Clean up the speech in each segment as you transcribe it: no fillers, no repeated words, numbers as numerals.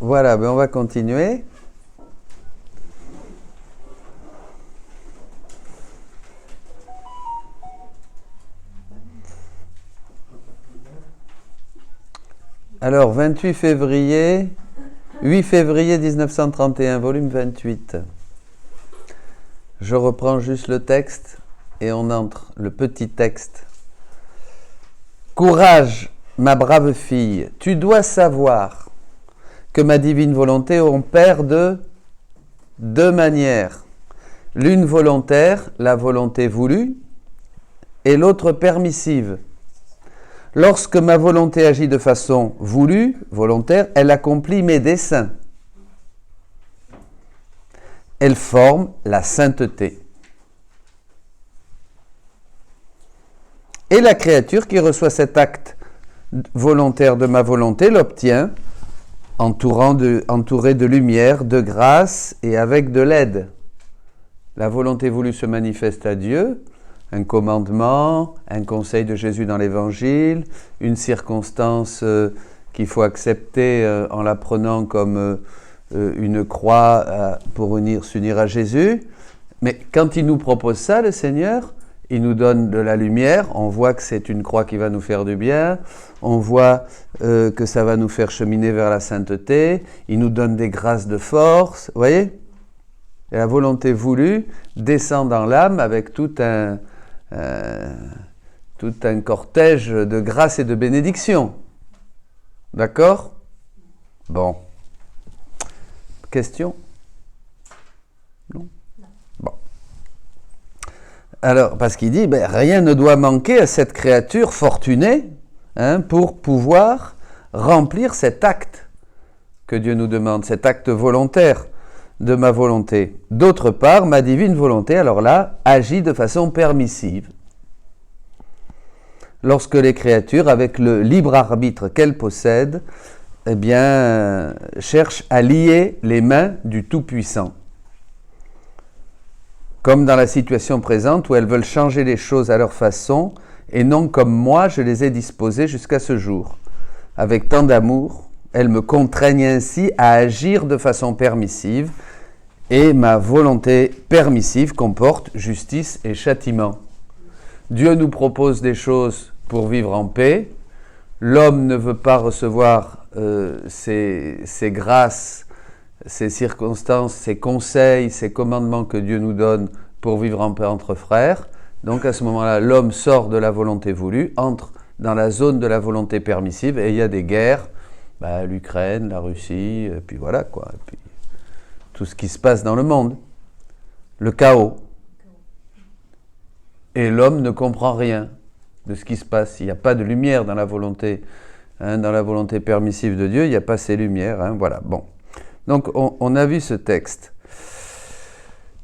Voilà, ben on va continuer. Alors, 8 février 1931, volume 28. Je reprends juste le texte et on entre le petit texte. Courage, ma brave fille, tu dois savoir que ma divine volonté opère de deux manières. L'une volontaire, la volonté voulue, et l'autre permissive. Lorsque ma volonté agit de façon voulue, volontaire, elle accomplit mes desseins. Elle forme la sainteté. Et la créature qui reçoit cet acte volontaire de ma volonté l'obtient, entourée de lumière, de grâce et avec de l'aide. La volonté voulue se manifeste à Dieu, un commandement, un conseil de Jésus dans l'Évangile, une circonstance qu'il faut accepter en la prenant comme une croix pour s'unir à Jésus. Mais quand il nous propose ça, le Seigneur, il nous donne de la lumière, on voit que c'est une croix qui va nous faire du bien, on voit que ça va nous faire cheminer vers la sainteté, il nous donne des grâces de force, vous voyez ? Et la volonté voulue descend dans l'âme avec tout un cortège de grâce et de bénédiction. D'accord ? Bon. Question ? Non ? Bon. Alors, parce qu'il dit, rien ne doit manquer à cette créature fortunée pour pouvoir remplir cet acte que Dieu nous demande, cet acte volontaire de ma volonté. D'autre part, ma divine volonté, alors là, agit de façon permissive. Lorsque les créatures, avec le libre arbitre qu'elles possèdent, cherchent à lier les mains du Tout-Puissant. Comme dans la situation présente où elles veulent changer les choses à leur façon et non comme moi je les ai disposées jusqu'à ce jour. Avec tant d'amour, elles me contraignent ainsi à agir de façon permissive et ma volonté permissive comporte justice et châtiment. Dieu nous propose des choses pour vivre en paix. L'homme ne veut pas recevoir ces grâces, ces circonstances, ces conseils, ces commandements que Dieu nous donne pour vivre en paix entre frères. Donc à ce moment-là, l'homme sort de la volonté voulue, entre dans la zone de la volonté permissive et il y a des guerres, l'Ukraine, la Russie, et puis voilà quoi. Et puis, tout ce qui se passe dans le monde, le chaos. Et l'homme ne comprend rien de ce qui se passe. Il n'y a pas de lumière dans la volonté permissive de Dieu, il n'y a pas ces lumières. Voilà, bon. Donc, on a vu ce texte.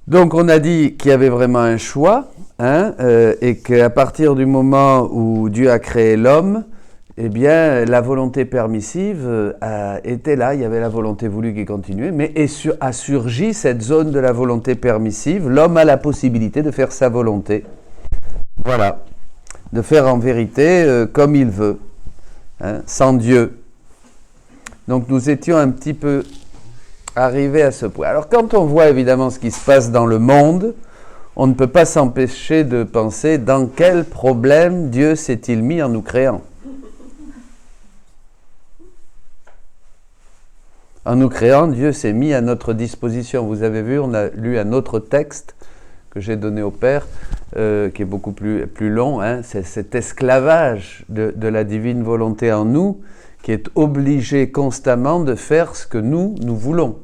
Donc, on a dit qu'il y avait vraiment un choix, et qu'à partir du moment où Dieu a créé l'homme, la volonté permissive était là, il y avait la volonté voulue qui continuait, mais a surgi cette zone de la volonté permissive. L'homme a la possibilité de faire sa volonté. Voilà. De faire en vérité comme il veut, sans Dieu. Donc nous étions un petit peu arrivés à ce point. Alors quand on voit évidemment ce qui se passe dans le monde, on ne peut pas s'empêcher de penser dans quel problème Dieu s'est-il mis en nous créant. En nous créant, Dieu s'est mis à notre disposition. Vous avez vu, on a lu un autre texte que j'ai donné au Père, qui est beaucoup plus long, c'est cet esclavage de la divine volonté en nous, qui est obligé constamment de faire ce que nous voulons.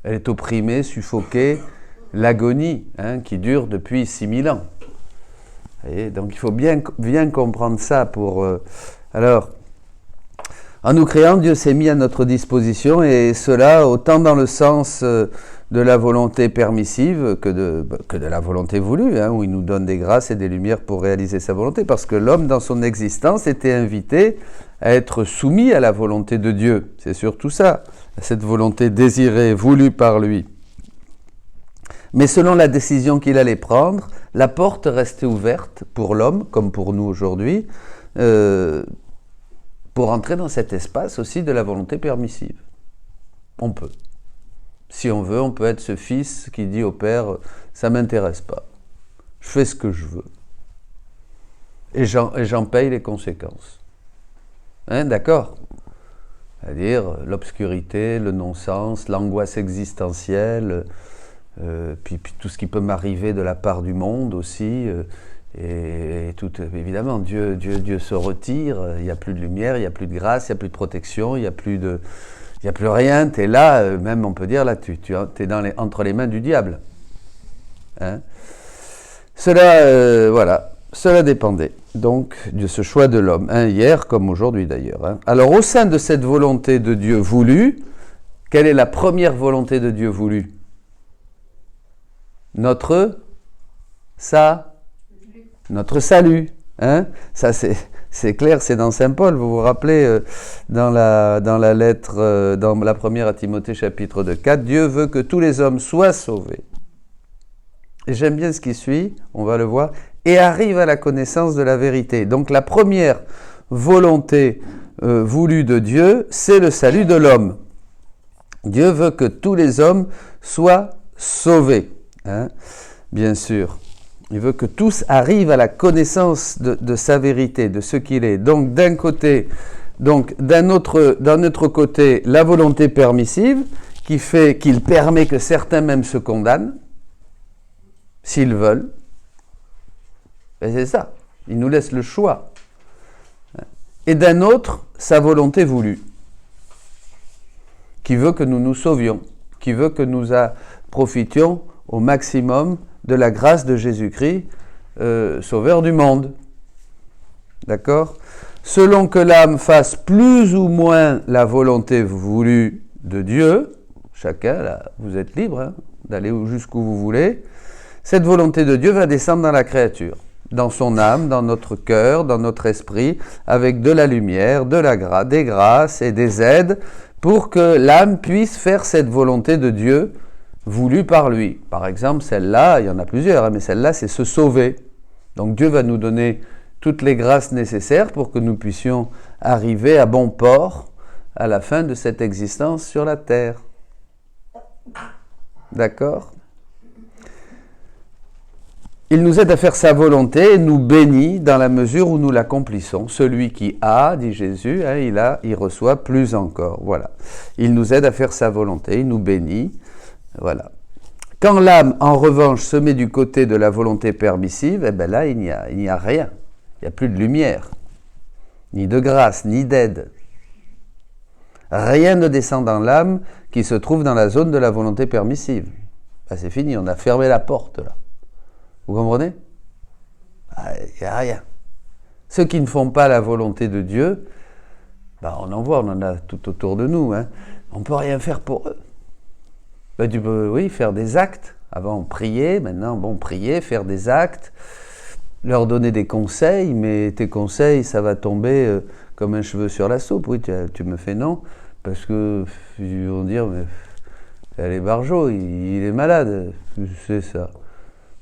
Elle est opprimée, suffoquée, l'agonie, qui dure depuis 6000 ans. Et donc il faut bien comprendre ça pour... Alors, en nous créant, Dieu s'est mis à notre disposition, et cela autant dans le sens de la volonté permissive que de la volonté voulue, où il nous donne des grâces et des lumières pour réaliser sa volonté, parce que l'homme, dans son existence, était invité à être soumis à la volonté de Dieu. C'est surtout ça, cette volonté désirée, voulue par lui. Mais selon la décision qu'il allait prendre, la porte restait ouverte pour l'homme, comme pour nous aujourd'hui, pour entrer dans cet espace aussi de la volonté permissive. On peut. Si on veut, on peut être ce fils qui dit au père, ça ne m'intéresse pas. Je fais ce que je veux. Et j'en paye les conséquences. Hein, d'accord ? C'est-à-dire l'obscurité, le non-sens, l'angoisse existentielle, puis tout ce qui peut m'arriver de la part du monde aussi. Et tout, évidemment, Dieu se retire, il n'y a plus de lumière, il n'y a plus de grâce, il n'y a plus de protection, il n'y a plus rien, tu es là, même on peut dire, là, tu es entre les mains du diable. Hein ? Cela dépendait donc de ce choix de l'homme, hein, hier comme aujourd'hui d'ailleurs. Hein. Alors au sein de cette volonté de Dieu voulue, quelle est la première volonté de Dieu voulue ? Notre salut. Hein. Ça c'est clair, c'est dans Saint Paul, vous vous rappelez, dans la lettre, dans la première à Timothée chapitre 2, 4, Dieu veut que tous les hommes soient sauvés. Et j'aime bien ce qui suit, on va le voir, et arrive à la connaissance de la vérité. Donc la première volonté voulue de Dieu, c'est le salut de l'homme. Dieu veut que tous les hommes soient sauvés, hein, bien sûr. Il veut que tous arrivent à la connaissance de sa vérité, de ce qu'il est. Donc d'un autre côté, la volonté permissive qui fait qu'il permet que certains même se condamnent, s'ils veulent. Et c'est ça, il nous laisse le choix. Et d'un autre, sa volonté voulue, qui veut que nous nous sauvions, qui veut que nous profitions au maximum de la grâce de Jésus-Christ, sauveur du monde. D'accord ? Selon que l'âme fasse plus ou moins la volonté voulue de Dieu, chacun, là, vous êtes libre hein, d'aller jusqu'où vous voulez, cette volonté de Dieu va descendre dans la créature, dans son âme, dans notre cœur, dans notre esprit, avec de la lumière, des grâces et des aides, pour que l'âme puisse faire cette volonté de Dieu voulue par lui. Par exemple, celle-là, il y en a plusieurs, hein, mais celle-là, c'est se sauver. Donc Dieu va nous donner toutes les grâces nécessaires pour que nous puissions arriver à bon port à la fin de cette existence sur la terre. D'accord ? Il nous aide à faire sa volonté et nous bénit dans la mesure où nous l'accomplissons. Celui qui a, dit Jésus, hein, il reçoit plus encore. Voilà. Il nous aide à faire sa volonté, il nous bénit. Voilà. Quand l'âme, en revanche, se met du côté de la volonté permissive, eh ben là, il n'y a rien. Il n'y a plus de lumière, ni de grâce, ni d'aide. Rien ne descend dans l'âme qui se trouve dans la zone de la volonté permissive. Ben, c'est fini, on a fermé la porte là. Vous comprenez ? Il n'y a rien. Ceux qui ne font pas la volonté de Dieu, ben on en voit, on en a tout autour de nous. Hein. On ne peut rien faire pour eux. Ben, tu peux, oui, faire des actes. Avant, on priait. Maintenant, prier, faire des actes, leur donner des conseils, mais tes conseils, ça va tomber comme un cheveu sur la soupe. Oui, tu me fais non, parce que ils vont dire, mais elle est barjot, il est malade, c'est ça.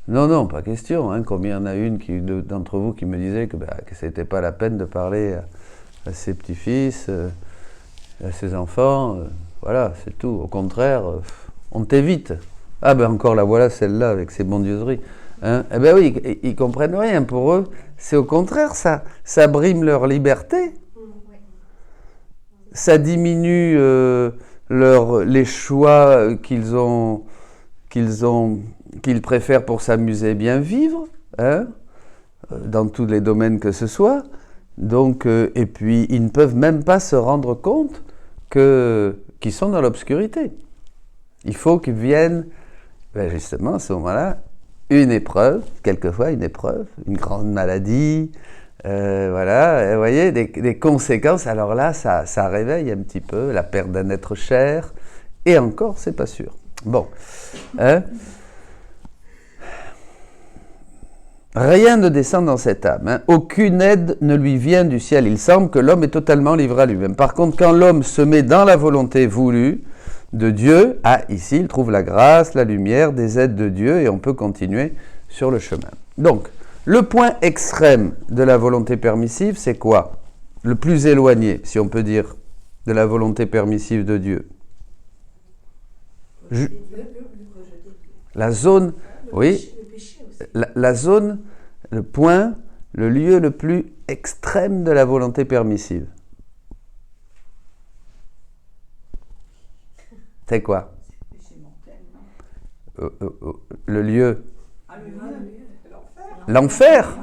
Non, pas question. Hein. Combien il y en a une d'entre vous qui me disait que c'était pas la peine de parler à ses petits-fils, à ses enfants. Voilà, c'est tout. Au contraire, on t'évite. Ah encore la voilà, celle-là, avec ses bondieuseries. Hein. Eh ben oui, ils comprennent rien. Pour eux, c'est au contraire, ça brime leur liberté. Ça diminue les choix qu'ils préfèrent pour s'amuser et bien vivre, hein, dans tous les domaines que ce soit. Donc, et puis, ils ne peuvent même pas se rendre compte qu'ils sont dans l'obscurité. Il faut qu'ils viennent, justement, à ce moment-là, une épreuve, quelquefois une épreuve, une grande maladie, voilà, vous voyez, des conséquences. Alors là, ça réveille un petit peu la perte d'un être cher, et encore, c'est pas sûr. Bon, hein. Rien ne descend dans cette âme. Hein. Aucune aide ne lui vient du ciel. Il semble que l'homme est totalement livré à lui-même. Par contre, quand l'homme se met dans la volonté voulue de Dieu, ici, il trouve la grâce, la lumière, des aides de Dieu, et on peut continuer sur le chemin. Donc, le point extrême de la volonté permissive, c'est quoi ? le plus éloigné, si on peut dire, de la volonté permissive de Dieu? La zone, oui, la zone, le point, le lieu le plus extrême de la volonté permissive. C'est quoi? Le lieu. L'enfer.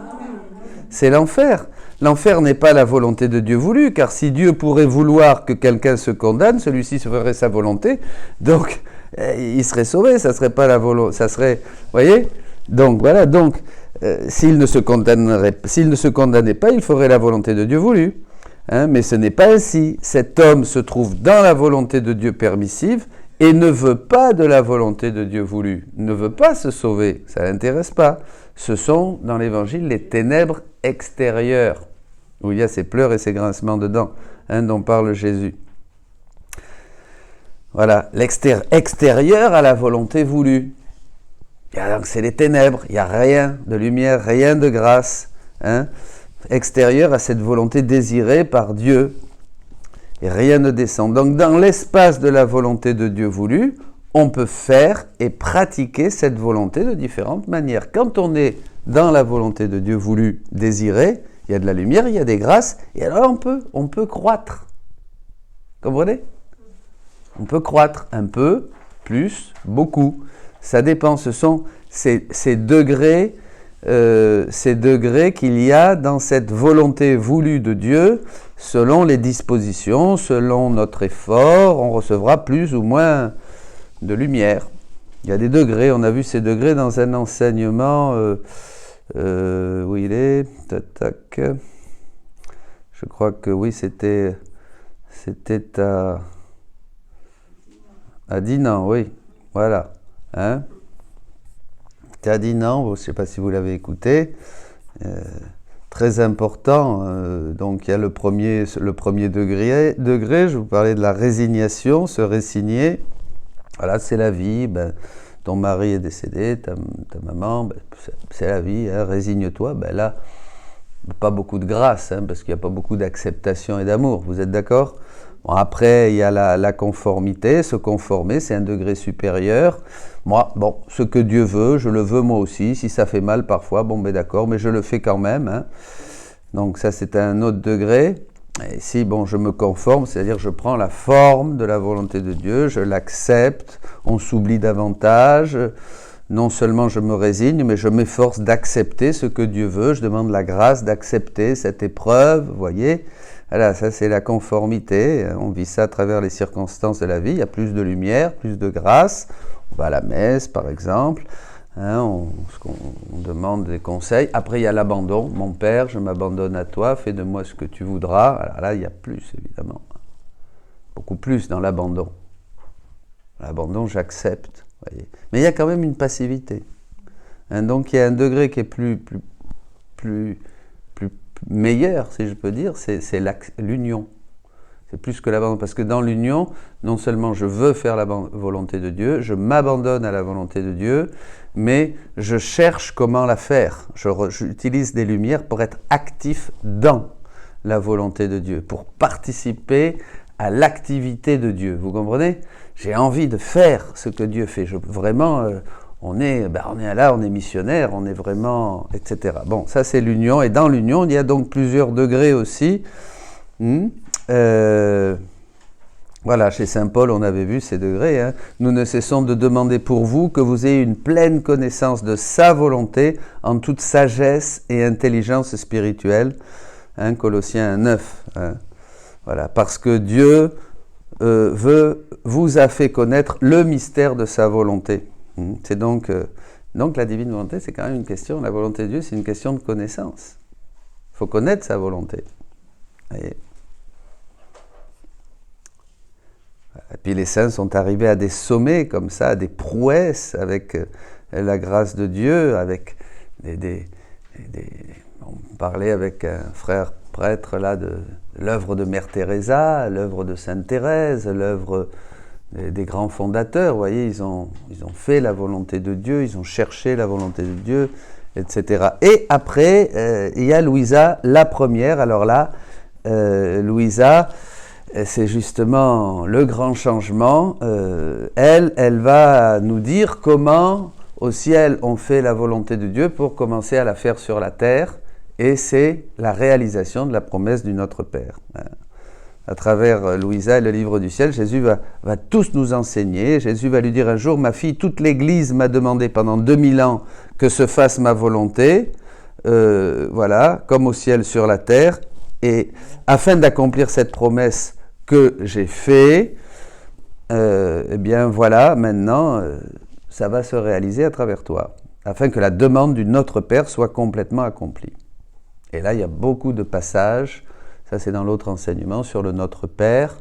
C'est l'enfer. L'enfer n'est pas la volonté de Dieu voulue, car si Dieu pourrait vouloir que quelqu'un se condamne, celui-ci se ferait sa volonté, donc il serait sauvé, ça serait pas la volonté, ça serait, voyez? Donc voilà, donc s'il ne se condamnait pas, il ferait la volonté de Dieu voulue. Hein, mais ce n'est pas ainsi. Cet homme se trouve dans la volonté de Dieu permissive et ne veut pas de la volonté de Dieu voulue, ne veut pas se sauver, ça ne l'intéresse pas. Ce sont, dans l'Évangile, les ténèbres extérieures, où il y a ces pleurs et ces grincements dedans, hein, dont parle Jésus. Voilà, extérieur à la volonté voulue. Donc c'est les ténèbres, il n'y a rien de lumière, rien de grâce, hein, extérieur à cette volonté désirée par Dieu. Et rien ne descend. Donc dans l'espace de la volonté de Dieu voulue, on peut faire et pratiquer cette volonté de différentes manières. Quand on est dans la volonté de Dieu voulue désirée, il y a de la lumière, il y a des grâces, et alors on peut croître. Comprenez? On peut croître un peu, plus, beaucoup. Ça dépend, ce sont ces degrés qu'il y a dans cette volonté voulue de Dieu. Selon les dispositions, selon notre effort, on recevra plus ou moins de lumière. Il y a des degrés, on a vu ces degrés dans un enseignement, où il est, tac, je crois que oui, c'était à Dinan, oui, voilà, hein. C'était à Dinan, je ne sais pas si vous l'avez écouté, très important, donc il y a le premier degré, je vous parlais de la résignation, se résigner, voilà, c'est la vie, ton mari est décédé, ta maman, c'est la vie, hein, résigne-toi, là, pas beaucoup de grâce, hein, parce qu'il n'y a pas beaucoup d'acceptation et d'amour, vous êtes d'accord? Bon, après, il y a la conformité, se conformer, c'est un degré supérieur. Moi, ce que Dieu veut, je le veux moi aussi. Si ça fait mal parfois, d'accord, mais je le fais quand même. Hein. Donc ça, c'est un autre degré. Et si, je me conforme, c'est-à-dire je prends la forme de la volonté de Dieu, je l'accepte, on s'oublie davantage. Non seulement je me résigne, mais je m'efforce d'accepter ce que Dieu veut. Je demande la grâce d'accepter cette épreuve, vous voyez. Voilà, ça c'est la conformité, on vit ça à travers les circonstances de la vie, il y a plus de lumière, plus de grâce, on va à la messe par exemple, hein, on demande des conseils, après il y a l'abandon, mon Père, je m'abandonne à toi, fais de moi ce que tu voudras, alors là il y a plus évidemment, beaucoup plus dans l'abandon. L'abandon j'accepte, voyez. Mais il y a quand même une passivité, hein, donc il y a un degré qui est plus meilleur, si je peux dire, c'est l'union. C'est plus que l'abandon. Parce que dans l'union, non seulement je veux faire la volonté de Dieu, je m'abandonne à la volonté de Dieu, mais je cherche comment la faire. J'utilise des lumières pour être actif dans la volonté de Dieu, pour participer à l'activité de Dieu. Vous comprenez? J'ai envie de faire ce que Dieu fait. Vraiment... on est là, on est missionnaire, on est vraiment, etc. Bon, ça c'est l'union, et dans l'union, il y a donc plusieurs degrés aussi. Voilà, chez Saint Paul, on avait vu ces degrés. Hein. Nous ne cessons de demander pour vous que vous ayez une pleine connaissance de sa volonté en toute sagesse et intelligence spirituelle. Hein, Colossiens 9. Hein. Voilà, parce que Dieu vous a fait connaître le mystère de sa volonté. C'est donc la divine volonté, c'est quand même une question, la volonté de Dieu, c'est une question de connaissance. Il faut connaître sa volonté. Et puis les saints sont arrivés à des sommets comme ça, à des prouesses avec la grâce de Dieu, avec on parlait avec un frère prêtre là de l'œuvre de Mère Teresa, l'œuvre de Sainte Thérèse, l'œuvre des grands fondateurs, vous voyez, ils ont fait la volonté de Dieu, ils ont cherché la volonté de Dieu, etc. Et après, il y a Louisa, la première, alors là, Louisa, c'est justement le grand changement. Elle va nous dire comment au ciel on fait la volonté de Dieu pour commencer à la faire sur la terre, et c'est la réalisation de la promesse du Notre Père. À travers Louisa et le livre du ciel, Jésus va tous nous enseigner. Jésus va lui dire un jour: ma fille, toute l'Église m'a demandé pendant 2000 ans que se fasse ma volonté, voilà, comme au ciel sur la terre, et afin d'accomplir cette promesse que j'ai faite, eh bien voilà, maintenant, ça va se réaliser à travers toi, afin que la demande du Notre Père soit complètement accomplie. Et là, il y a beaucoup de passages. Ça, c'est dans l'autre enseignement sur le Notre Père,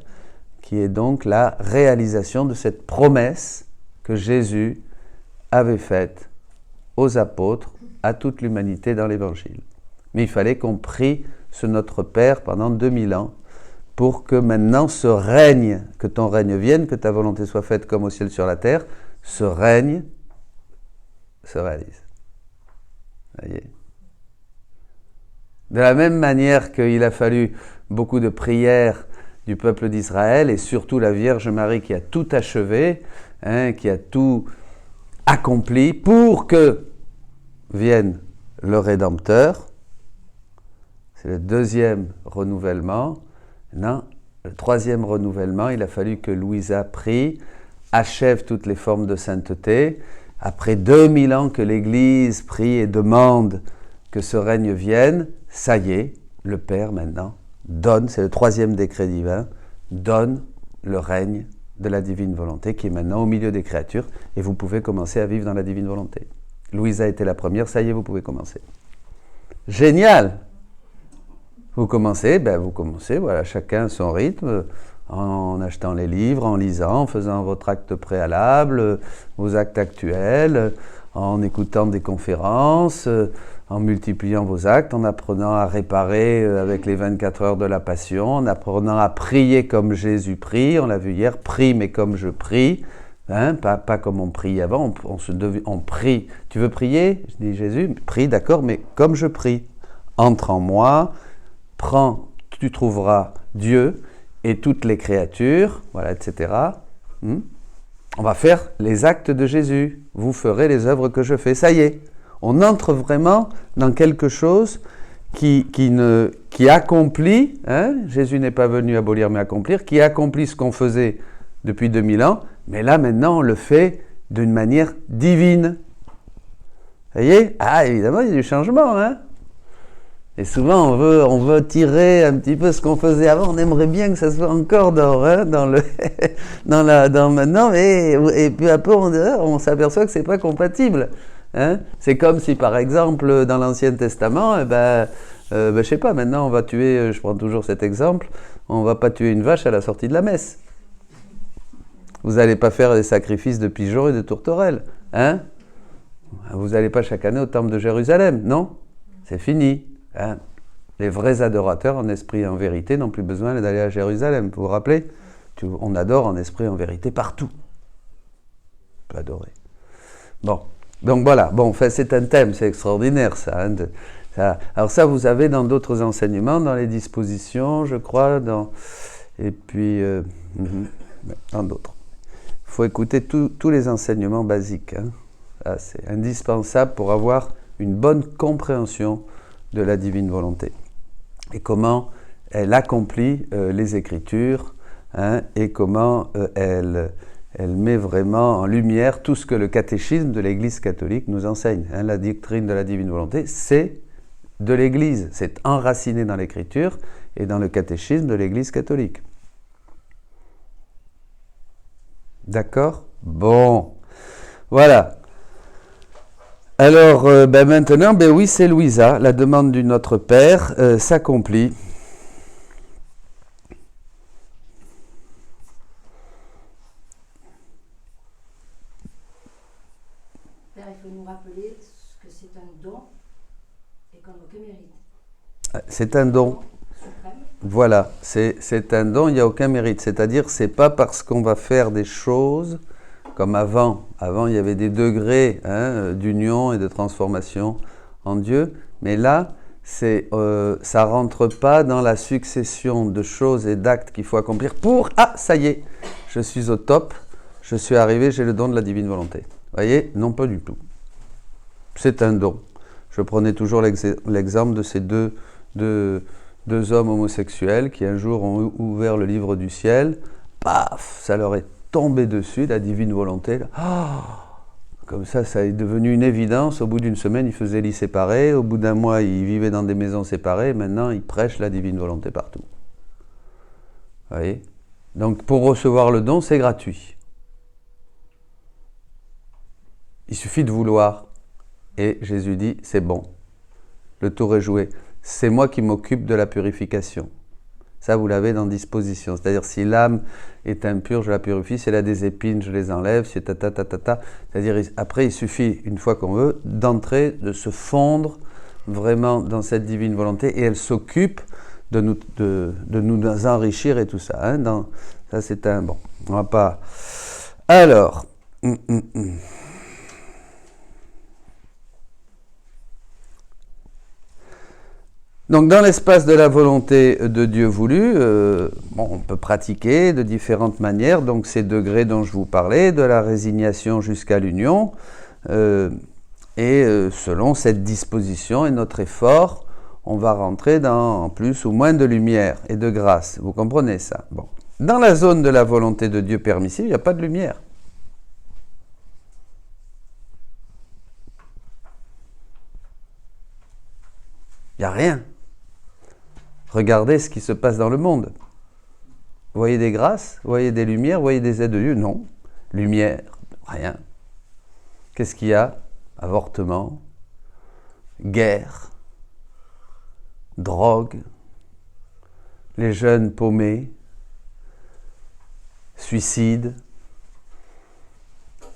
qui est donc la réalisation de cette promesse que Jésus avait faite aux apôtres, à toute l'humanité dans l'Évangile. Mais il fallait qu'on prie ce Notre Père pendant 2000 ans pour que maintenant ce règne, que ton règne vienne, que ta volonté soit faite comme au ciel sur la terre, ce règne se réalise. Voyez. De la même manière qu'il a fallu beaucoup de prières du peuple d'Israël, et surtout la Vierge Marie qui a tout achevé, qui a tout accompli pour que vienne le Rédempteur. C'est le deuxième renouvellement. Non, le troisième renouvellement, il a fallu que Louisa prie, achève toutes les formes de sainteté. Après 2000 ans que l'Église prie et demande que ce règne vienne, ça y est, le Père maintenant donne, c'est le troisième décret divin, donne le règne de la divine volonté qui est maintenant au milieu des créatures, et vous pouvez commencer à vivre dans la divine volonté. Louisa était la première, ça y est, vous pouvez commencer. Génial! Vous commencez, voilà, chacun son rythme, en achetant les livres, en lisant, en faisant votre acte préalable, vos actes actuels, en écoutant des conférences, en multipliant vos actes, en apprenant à réparer avec les 24 heures de la Passion, en apprenant à prier comme Jésus prie. On l'a vu hier, prie mais comme je prie, pas comme on priait avant, on prie. Tu veux prier? Je dis Jésus, prie, d'accord, mais comme je prie. Entre en moi, prends, tu trouveras Dieu et toutes les créatures, voilà, etc. On va faire les actes de Jésus. Vous ferez les œuvres que je fais. Ça y est, on entre vraiment dans quelque chose qui accomplit, Jésus n'est pas venu abolir mais accomplir, qui accomplit ce qu'on faisait depuis 2000 ans, mais là maintenant on le fait d'une manière divine. Vous voyez? Ah, évidemment, il y a du changement, Et souvent, on veut tirer un petit peu ce qu'on faisait avant. On aimerait bien que ça soit encore dans maintenant, mais et puis après on s'aperçoit que c'est pas compatible. C'est comme si, par exemple, dans l'Ancien Testament, je sais pas. Maintenant, on va tuer. Je prends toujours cet exemple. On va pas tuer une vache à la sortie de la messe. Vous n'allez pas faire des sacrifices de pigeons et de tourterelles, Vous n'allez pas chaque année au temple de Jérusalem, non? C'est fini. Les vrais adorateurs en esprit et en vérité n'ont plus besoin d'aller à Jérusalem. Vous vous rappelez? On adore en esprit et en vérité partout. On peut adorer. Bon, donc voilà. Bon, c'est un thème, c'est extraordinaire ça, Alors ça, vous avez dans d'autres enseignements, dans les dispositions, je crois, et puis dans d'autres. Il faut écouter tous les enseignements basiques. Ça, c'est indispensable pour avoir une bonne compréhension de la divine volonté et comment elle accomplit les Écritures, et comment elle met vraiment en lumière tout ce que le catéchisme de l'Église catholique nous enseigne. La doctrine de la divine volonté, c'est de l'Église, c'est enraciné dans l'Écriture et dans le catéchisme de l'Église catholique. D'accord? Bon, voilà. Alors, maintenant, oui, c'est Louisa, la demande du Notre Père s'accomplit. Père, il faut nous rappeler que c'est un don et qu'on n'a aucun mérite. C'est un don. Voilà, c'est un don, il n'y a aucun mérite. C'est-à-dire, c'est pas parce qu'on va faire des choses comme avant. Avant, il y avait des degrés d'union et de transformation en Dieu. Mais là, ça rentre pas dans la succession de choses et d'actes qu'il faut accomplir pour « Ah, ça y est, je suis au top, je suis arrivé, j'ai le don de la divine volonté. » Vous voyez? Non, pas du tout. C'est un don. Je prenais toujours l'exemple de ces deux hommes homosexuels qui un jour ont ouvert le livre du ciel. Paf, ça leur est tombé dessus, la divine volonté. Là. Oh, comme ça est devenu une évidence. Au bout d'une semaine, ils faisaient lits séparés. Au bout d'un mois, ils vivaient dans des maisons séparées. Maintenant, ils prêchent la divine volonté partout. Vous voyez? Donc, pour recevoir le don, c'est gratuit. Il suffit de vouloir. Et Jésus dit, c'est bon. Le tour est joué. C'est moi qui m'occupe de la purification. Ça, vous l'avez dans disposition. C'est-à-dire, si l'âme est impure, je la purifie. Si elle a des épines, je les enlève. Si C'est-à-dire, après, il suffit, une fois qu'on veut, d'entrer, de se fondre vraiment dans cette divine volonté. Et elle s'occupe de nous enrichir et tout ça. Hein, ça, c'est un... Bon, on va pas... Alors... Donc, dans l'espace de la volonté de Dieu voulu, on peut pratiquer de différentes manières, donc ces degrés dont je vous parlais, de la résignation jusqu'à l'union, et selon cette disposition et notre effort, on va rentrer dans plus ou moins de lumière et de grâce. Vous comprenez ça? Bon. Dans la zone de la volonté de Dieu permissive, il n'y a pas de lumière. Il n'y a rien. Regardez ce qui se passe dans le monde. Vous voyez des grâces, vous voyez des lumières, vous voyez des aides de Dieu? Non. Lumière, rien. Qu'est-ce qu'il y a? Avortement, guerre, drogue, les jeunes paumés, suicide,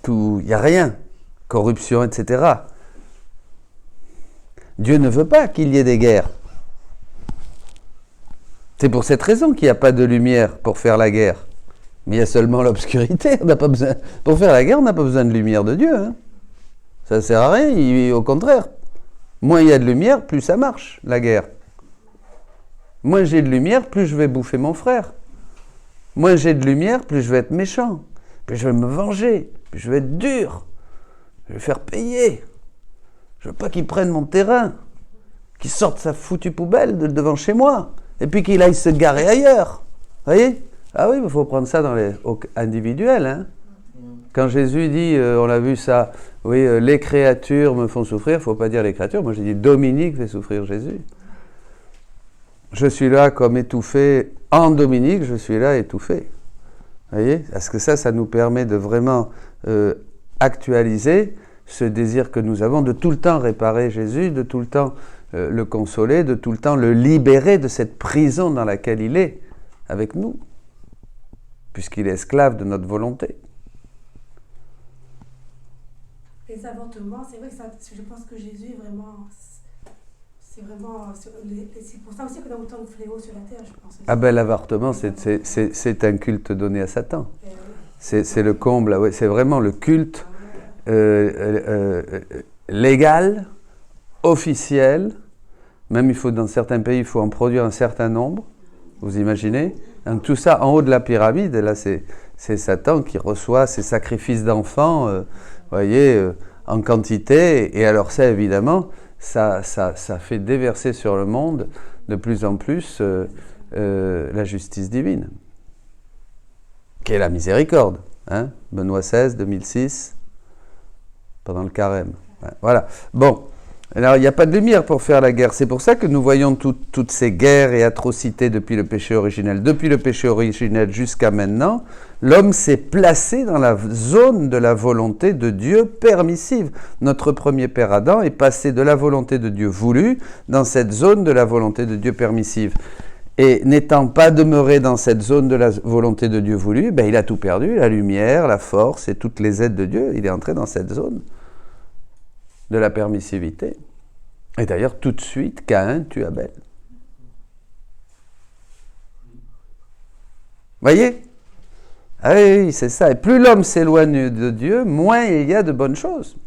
tout, il n'y a rien. Corruption, etc. Dieu ne veut pas qu'il y ait des guerres. C'est pour cette raison qu'il n'y a pas de lumière pour faire la guerre. Mais il y a seulement l'obscurité. On n'a pas besoin. Pour faire la guerre, on n'a pas besoin de lumière de Dieu. Hein. Ça ne sert à rien. Au contraire, moins il y a de lumière, plus ça marche, la guerre. Moins j'ai de lumière, plus je vais bouffer mon frère. Moins j'ai de lumière, plus je vais être méchant. Plus je vais me venger. Plus je vais être dur. Je vais faire payer. Je veux pas qu'il prenne mon terrain. Qu'il sorte sa foutue poubelle devant chez moi. Et puis qu'il aille se garer ailleurs. Vous voyez? Ah oui, il faut prendre ça dans les individuels. Hein. Quand Jésus dit, on a vu ça, oui, les créatures me font souffrir, il ne faut pas dire les créatures. Moi, j'ai dit Dominique fait souffrir Jésus. Je suis là comme étouffé. En Dominique, je suis là étouffé. Vous voyez? Parce que ça nous permet de vraiment actualiser ce désir que nous avons de tout le temps réparer Jésus, de tout le temps le consoler, de tout le temps le libérer de cette prison dans laquelle il est avec nous, puisqu'il est esclave de notre volonté. Les avortements, c'est vrai que ça, je pense que Jésus est vraiment... C'est pour ça aussi qu'on a autant de fléaux sur la terre, je pense. Ah ben l'avortement, c'est un culte donné à Satan. C'est le comble, ouais, c'est vraiment le culte légal, officiel. Même dans certains pays, il faut en produire un certain nombre. Vous imaginez? Donc, tout ça en haut de la pyramide, et là c'est Satan qui reçoit ces sacrifices d'enfants, voyez, en quantité. Et alors ça, évidemment, ça fait déverser sur le monde de plus en plus la justice divine, qui est la miséricorde. Hein? Benoît XVI, 2006, pendant le carême. Ouais, voilà. Bon. Alors, il n'y a pas de lumière pour faire la guerre. C'est pour ça que nous voyons toutes ces guerres et atrocités depuis le péché originel. Depuis le péché originel jusqu'à maintenant, l'homme s'est placé dans la zone de la volonté de Dieu permissive. Notre premier père Adam est passé de la volonté de Dieu voulue dans cette zone de la volonté de Dieu permissive. Et n'étant pas demeuré dans cette zone de la volonté de Dieu voulue, ben, il a tout perdu, la lumière, la force et toutes les aides de Dieu. Il est entré dans cette zone de la permissivité. Et d'ailleurs, tout de suite, Caïn tue Abel. Voyez? Ah oui, c'est ça. Et plus l'homme s'éloigne de Dieu, moins il y a de bonnes choses.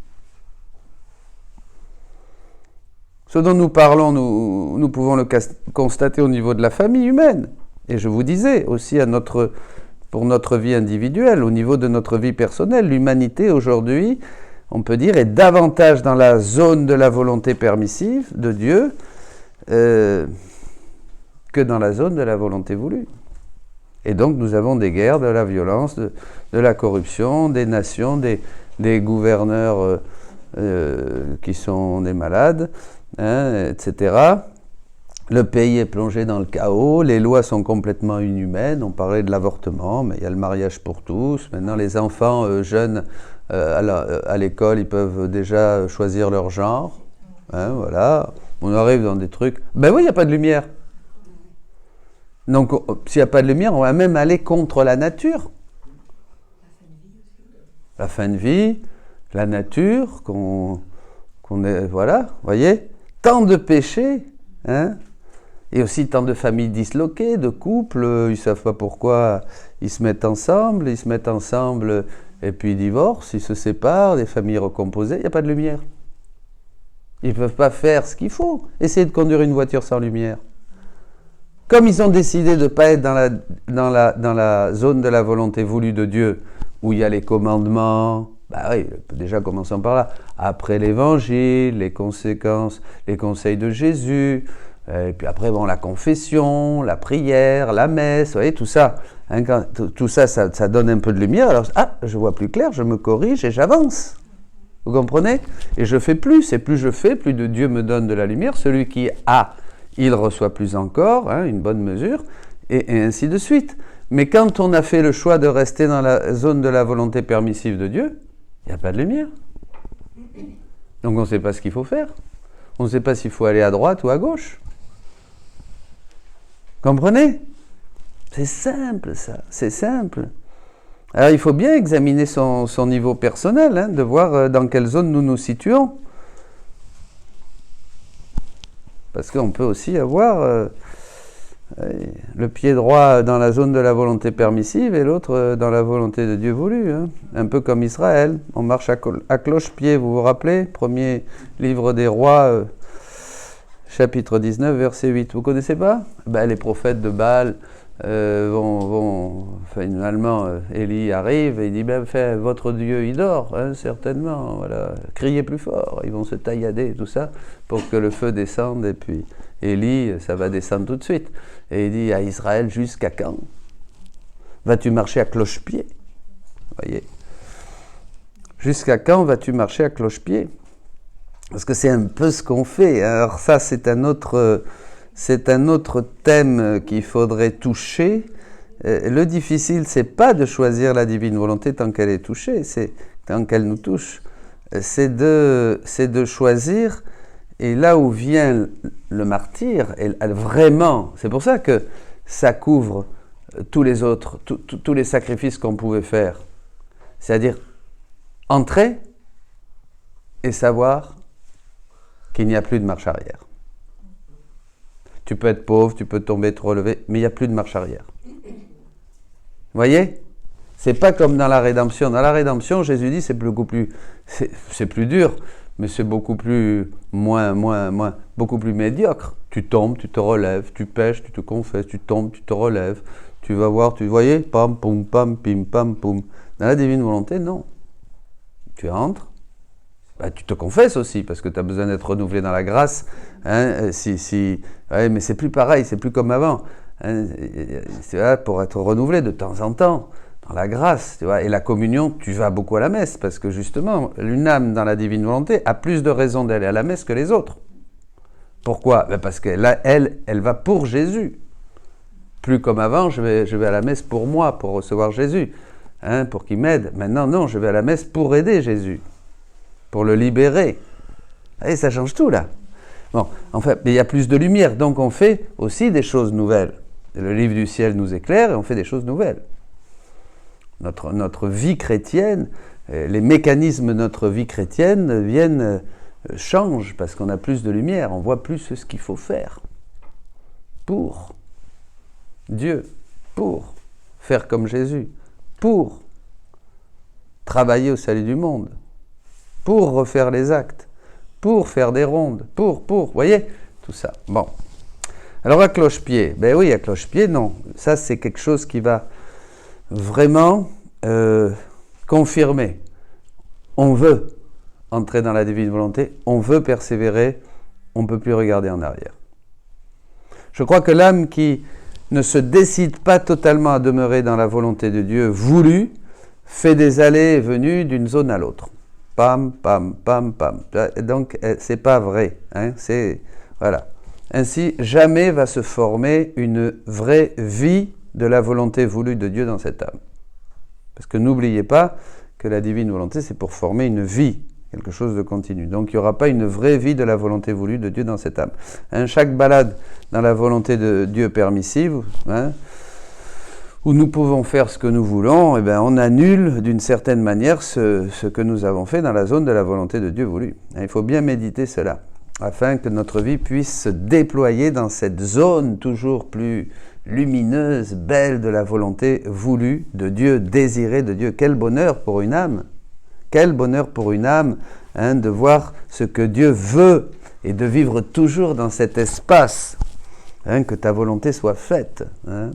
Ce dont nous parlons, nous pouvons le constater au niveau de la famille humaine. Et je vous disais aussi pour notre vie individuelle, au niveau de notre vie personnelle, l'humanité aujourd'hui, on peut dire, est davantage dans la zone de la volonté permissive de Dieu que dans la zone de la volonté voulue. Et donc nous avons des guerres, de la violence, de la corruption, des nations, des gouverneurs qui sont des malades, etc. Le pays est plongé dans le chaos, les lois sont complètement inhumaines, on parlait de l'avortement, mais il y a le mariage pour tous, maintenant les enfants jeunes à l'école, ils peuvent déjà choisir leur genre, voilà, on arrive dans des trucs, ben oui, il n'y a pas de lumière. Donc, s'il n'y a pas de lumière, on va même aller contre la nature. La fin de vie, la nature, qu'on est, voilà, vous voyez, tant de péchés, et aussi tant de familles disloquées, de couples, ils ne savent pas pourquoi ils se mettent ensemble et puis ils divorcent, ils se séparent, des familles recomposées, il n'y a pas de lumière. Ils ne peuvent pas faire ce qu'il faut, essayer de conduire une voiture sans lumière. Comme ils ont décidé de ne pas être dans la zone de la volonté voulue de Dieu, où il y a les commandements, bah oui, déjà commençons par là, après l'évangile, les conséquences, les conseils de Jésus, et puis après la confession, la prière, la messe, vous voyez, tout ça, tout ça, ça donne un peu de lumière, alors je vois plus clair, je me corrige et j'avance. Vous comprenez? Et je fais plus, et plus je fais, plus de Dieu me donne de la lumière, celui qui a, il reçoit plus encore, une bonne mesure, et ainsi de suite. Mais quand on a fait le choix de rester dans la zone de la volonté permissive de Dieu, il n'y a pas de lumière. Donc on ne sait pas ce qu'il faut faire. On ne sait pas s'il faut aller à droite ou à gauche. Comprenez? C'est simple ça, c'est simple. Alors il faut bien examiner son niveau personnel, de voir dans quelle zone nous nous situons. Parce qu'on peut aussi avoir le pied droit dans la zone de la volonté permissive et l'autre dans la volonté de Dieu voulu. Un peu comme Israël. On marche à cloche-pied, vous vous rappelez? Premier livre des rois, chapitre 19, verset 8. Vous ne connaissez pas? Les prophètes de Baal finalement, Élie arrive et il dit, votre Dieu, il dort, certainement, voilà. Criez plus fort, ils vont se taillader, tout ça, pour que le feu descende, et puis Élie, ça va descendre tout de suite. Et il dit à Israël, jusqu'à quand vas-tu marcher à cloche-pied? Voyez. Jusqu'à quand vas-tu marcher à cloche-pied? Parce que c'est un peu ce qu'on fait. Alors ça, c'est un autre thème qu'il faudrait toucher. Le difficile, c'est pas de choisir la divine volonté tant qu'elle est touchée, c'est tant qu'elle nous touche. C'est de choisir, et là où vient le martyr, et vraiment, c'est pour ça que ça couvre tous les autres, tous les sacrifices qu'on pouvait faire. C'est-à-dire entrer et savoir qu'il n'y a plus de marche arrière. Tu peux être pauvre, tu peux tomber, te relever, mais il n'y a plus de marche arrière. Vous voyez? C'est pas comme dans la rédemption. Dans la rédemption, Jésus dit c'est plus dur, mais c'est beaucoup plus beaucoup plus médiocre. Tu tombes, tu te relèves, tu pèches, tu te confesses, tu tombes, tu te relèves, tu vas voir, tu voyez, pam, poum, pam, pim, pam, poum. Dans la divine volonté, non. Tu entres. Tu te confesses aussi, parce que tu as besoin d'être renouvelé dans la grâce. Mais c'est plus pareil, c'est plus comme avant. Pour être renouvelé de temps en temps, dans la grâce. Tu vois. Et la communion, tu vas beaucoup à la messe, parce que justement, une âme dans la divine volonté a plus de raisons d'aller à la messe que les autres. Pourquoi? Parce qu'elle, elle va pour Jésus. Plus comme avant, je vais à la messe pour moi, pour recevoir Jésus, pour qu'il m'aide. Maintenant, non, je vais à la messe pour aider Jésus. Pour le libérer. Et ça change tout, là. Bon, en fait, il y a plus de lumière, donc on fait aussi des choses nouvelles. Et le livre du ciel nous éclaire et on fait des choses nouvelles. Notre vie chrétienne, les mécanismes de notre vie chrétienne changent parce qu'on a plus de lumière, on voit plus ce qu'il faut faire pour Dieu, pour faire comme Jésus, pour travailler au salut du monde, pour refaire les actes, pour faire des rondes, vous voyez, tout ça. Bon. Alors à cloche-pied, ben oui, à cloche-pied, non. Ça, c'est quelque chose qui va vraiment confirmer. On veut entrer dans la divine volonté, on veut persévérer, on ne peut plus regarder en arrière. Je crois que l'âme qui ne se décide pas totalement à demeurer dans la volonté de Dieu voulue, fait des allées et venues d'une zone à l'autre. Pam, pam, pam, pam. Donc, c'est pas vrai. Hein, voilà. Ainsi, jamais va se former une vraie vie de la volonté voulue de Dieu dans cette âme. Parce que n'oubliez pas que la divine volonté, c'est pour former une vie, quelque chose de continu. Donc, il n'y aura pas une vraie vie de la volonté voulue de Dieu dans cette âme. Hein, chaque balade dans la volonté de Dieu permissive, hein, où nous pouvons faire ce que nous voulons, eh bien, on annule d'une certaine manière ce que nous avons fait dans la zone de la volonté de Dieu voulue. Il faut bien méditer cela, afin que notre vie puisse se déployer dans cette zone toujours plus lumineuse, belle de la volonté voulue de Dieu, désirée de Dieu. Quel bonheur pour une âme! Quel bonheur pour une âme, hein, de voir ce que Dieu veut et de vivre toujours dans cet espace, hein, que ta volonté soit faite. Hein.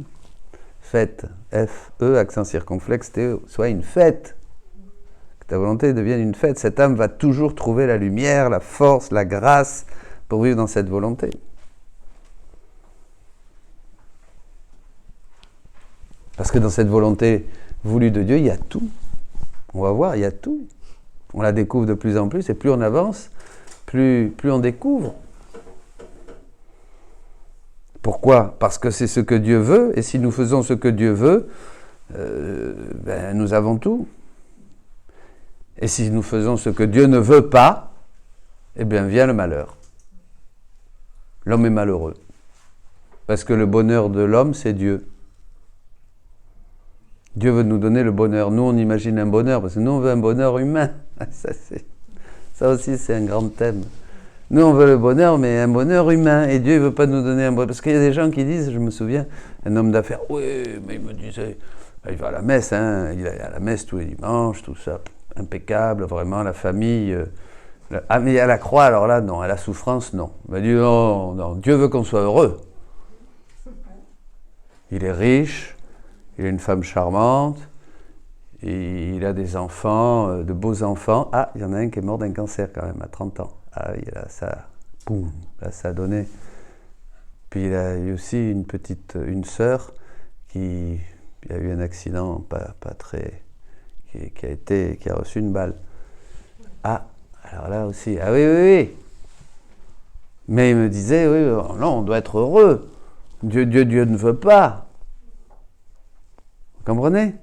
Fête, F-E, accent circonflexe, T-E, soit une fête. Que ta volonté devienne une fête. Cette âme va toujours trouver la lumière, la force, la grâce pour vivre dans cette volonté. Parce que dans cette volonté voulue de Dieu, il y a tout. On va voir, il y a tout. On la découvre de plus en plus, et plus on avance, plus on découvre. Pourquoi? Parce que c'est ce que Dieu veut, et si nous faisons ce que Dieu veut, nous avons tout. Et si nous faisons ce que Dieu ne veut pas, eh bien vient le malheur. L'homme est malheureux. Parce que le bonheur de l'homme, c'est Dieu. Dieu veut nous donner le bonheur. Nous, on imagine un bonheur, parce que nous, on veut un bonheur humain. Ça aussi, c'est un grand thème. Nous, on veut le bonheur, mais un bonheur humain. Et Dieu ne veut pas nous donner un bonheur. Parce qu'il y a des gens qui disent, je me souviens, un homme d'affaires, oui, mais il me disait, il va à la messe, hein, il est à la messe tous les dimanches, tout ça, impeccable, vraiment, la famille. Ah, mais à la croix, alors là, non, à la souffrance, non. Il m'a dit, non, Dieu veut qu'on soit heureux. Il est riche, il a une femme charmante, et il a des enfants, de beaux enfants. Ah, il y en a un qui est mort d'un cancer quand même, à 30 ans. Ah oui, là, ça, boum, là, ça a donné. Puis il a eu aussi une sœur qui a eu un accident pas très, qui a reçu une balle. Ah, alors là aussi, ah oui. Mais il me disait, oui, non, on doit être heureux. Dieu ne veut pas. Vous comprenez?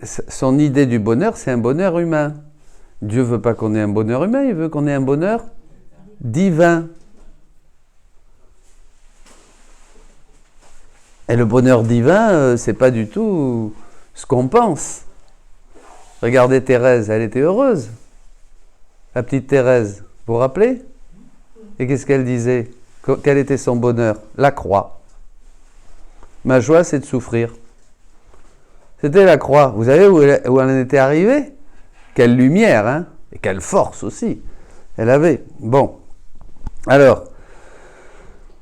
Son idée du bonheur, c'est un bonheur humain. Dieu ne veut pas qu'on ait un bonheur humain, il veut qu'on ait un bonheur divin. Et le bonheur divin, c'est pas du tout ce qu'on pense. Regardez Thérèse, elle était heureuse. La petite Thérèse, vous vous rappelez? Et qu'est-ce qu'elle disait? Quel était son bonheur? La croix. Ma joie, c'est de souffrir. C'était la croix. Vous savez où elle en était arrivée? Quelle lumière, hein? Et quelle force aussi. Elle avait. Bon. Alors,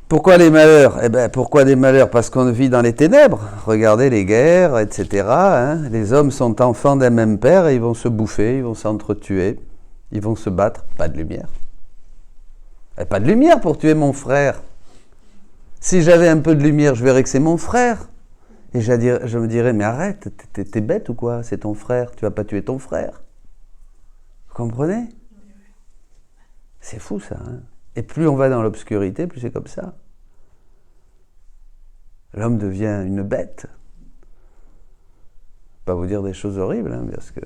pourquoi les malheurs? Eh bien, pourquoi des malheurs? Parce qu'on vit dans les ténèbres. Regardez les guerres, etc. Hein? Les hommes sont enfants d'un même père et ils vont se bouffer, ils vont s'entretuer, ils vont se battre. Pas de lumière. Pas de lumière pour tuer mon frère. Si j'avais un peu de lumière, je verrais que c'est mon frère. Et je me dirais, mais arrête, t'es bête ou quoi? C'est ton frère, tu vas pas tuer ton frère. Vous comprenez? C'est fou ça. Hein? Et plus on va dans l'obscurité, plus c'est comme ça. L'homme devient une bête. Pas vous dire des choses horribles, hein, parce que...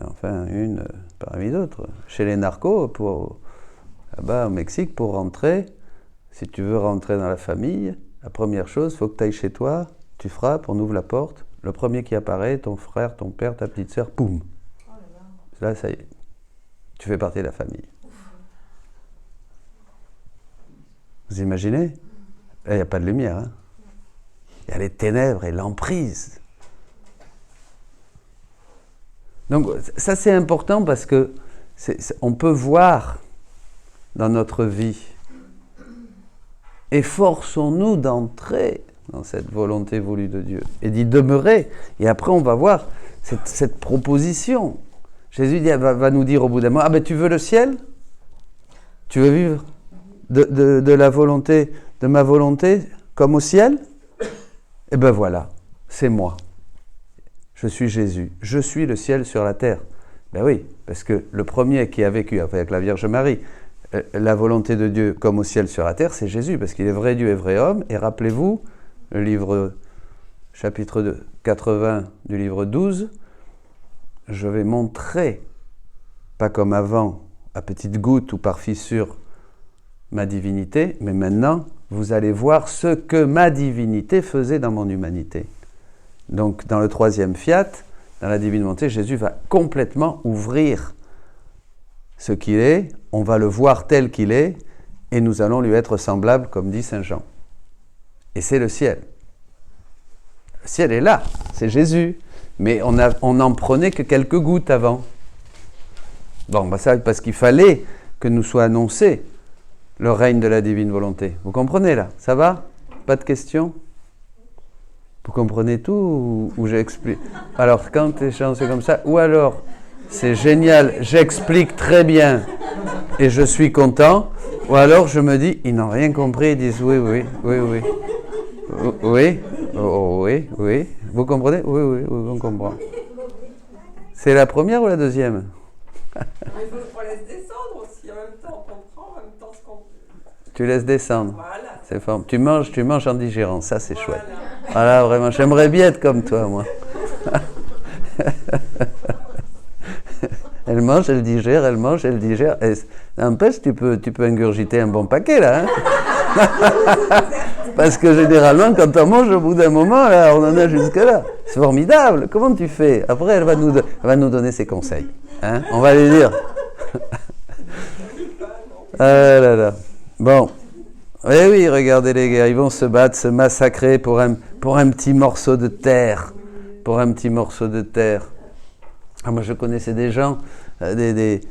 Enfin, une parmi d'autres. Chez les narcos, là-bas au Mexique, pour rentrer, si tu veux rentrer dans la famille, la première chose, il faut que tu ailles chez toi, tu frappes, on ouvre la porte, le premier qui apparaît, ton frère, ton père, ta petite sœur, poum. Là, ça y est, tu fais partie de la famille. Vous imaginez? Là, il n'y a pas de lumière. Hein? Il y a les ténèbres et l'emprise. Donc, ça c'est important parce que on peut voir dans notre vie. Efforçons-nous d'entrer dans cette volonté voulue de Dieu et d'y demeurer. Et après, on va voir cette proposition. Jésus va nous dire au bout d'un moment, ah ben tu veux le ciel ? Tu veux vivre de la volonté, de ma volonté comme au ciel ? Eh ben voilà, c'est moi. Je suis Jésus. Je suis le ciel sur la terre. Ben oui, parce que le premier qui a vécu avec la Vierge Marie, la volonté de Dieu comme au ciel sur la terre, c'est Jésus, parce qu'il est vrai Dieu et vrai homme. Et rappelez-vous, le livre, chapitre 80 du livre 12, je vais montrer, pas comme avant, à petites gouttes ou par fissure, ma divinité, mais maintenant, vous allez voir ce que ma divinité faisait dans mon humanité. Donc, dans le troisième fiat, dans la divine volonté, Jésus va complètement ouvrir ce qu'il est, on va le voir tel qu'il est, et nous allons lui être semblables, comme dit Saint Jean. Et c'est le ciel. Le ciel est là, c'est Jésus. Mais on n'en prenait que quelques gouttes avant. Bon, bah ça, parce qu'il fallait que nous soit annoncé le règne de la divine volonté. Vous comprenez là ? Ça va ? Pas de questions ? Vous comprenez tout ou j'explique ? Alors, quand les gens c'est comme ça, ou alors, c'est génial, j'explique très bien et je suis content, ou alors je me dis, ils n'ont rien compris, ils disent oui, oui, oui, oui. Oui, oh, oui, oui. Vous comprenez ? Oui, oui, oui, on comprend. C'est la première ou la deuxième ? On laisse descendre aussi, en même temps on comprend, en même temps ce qu'on... Tu laisses descendre. Voilà. C'est fort. Tu manges en digérant, ça c'est chouette. Voilà, vraiment, j'aimerais bien être comme toi, moi. Elle mange, elle digère, elle mange, elle digère. Et n'empêche, tu peux ingurgiter un bon paquet, là. Hein. Parce que généralement, quand on mange, au bout d'un moment, là, on en a jusque-là. C'est formidable. Comment tu fais ? Après, elle va nous donner ses conseils. Hein ? On va lui dire. Ah là là. Bon. Eh oui, regardez les gars, ils vont se battre, se massacrer pour un petit morceau de terre. Pour un petit morceau de terre. Ah, moi, je connaissais des gens, des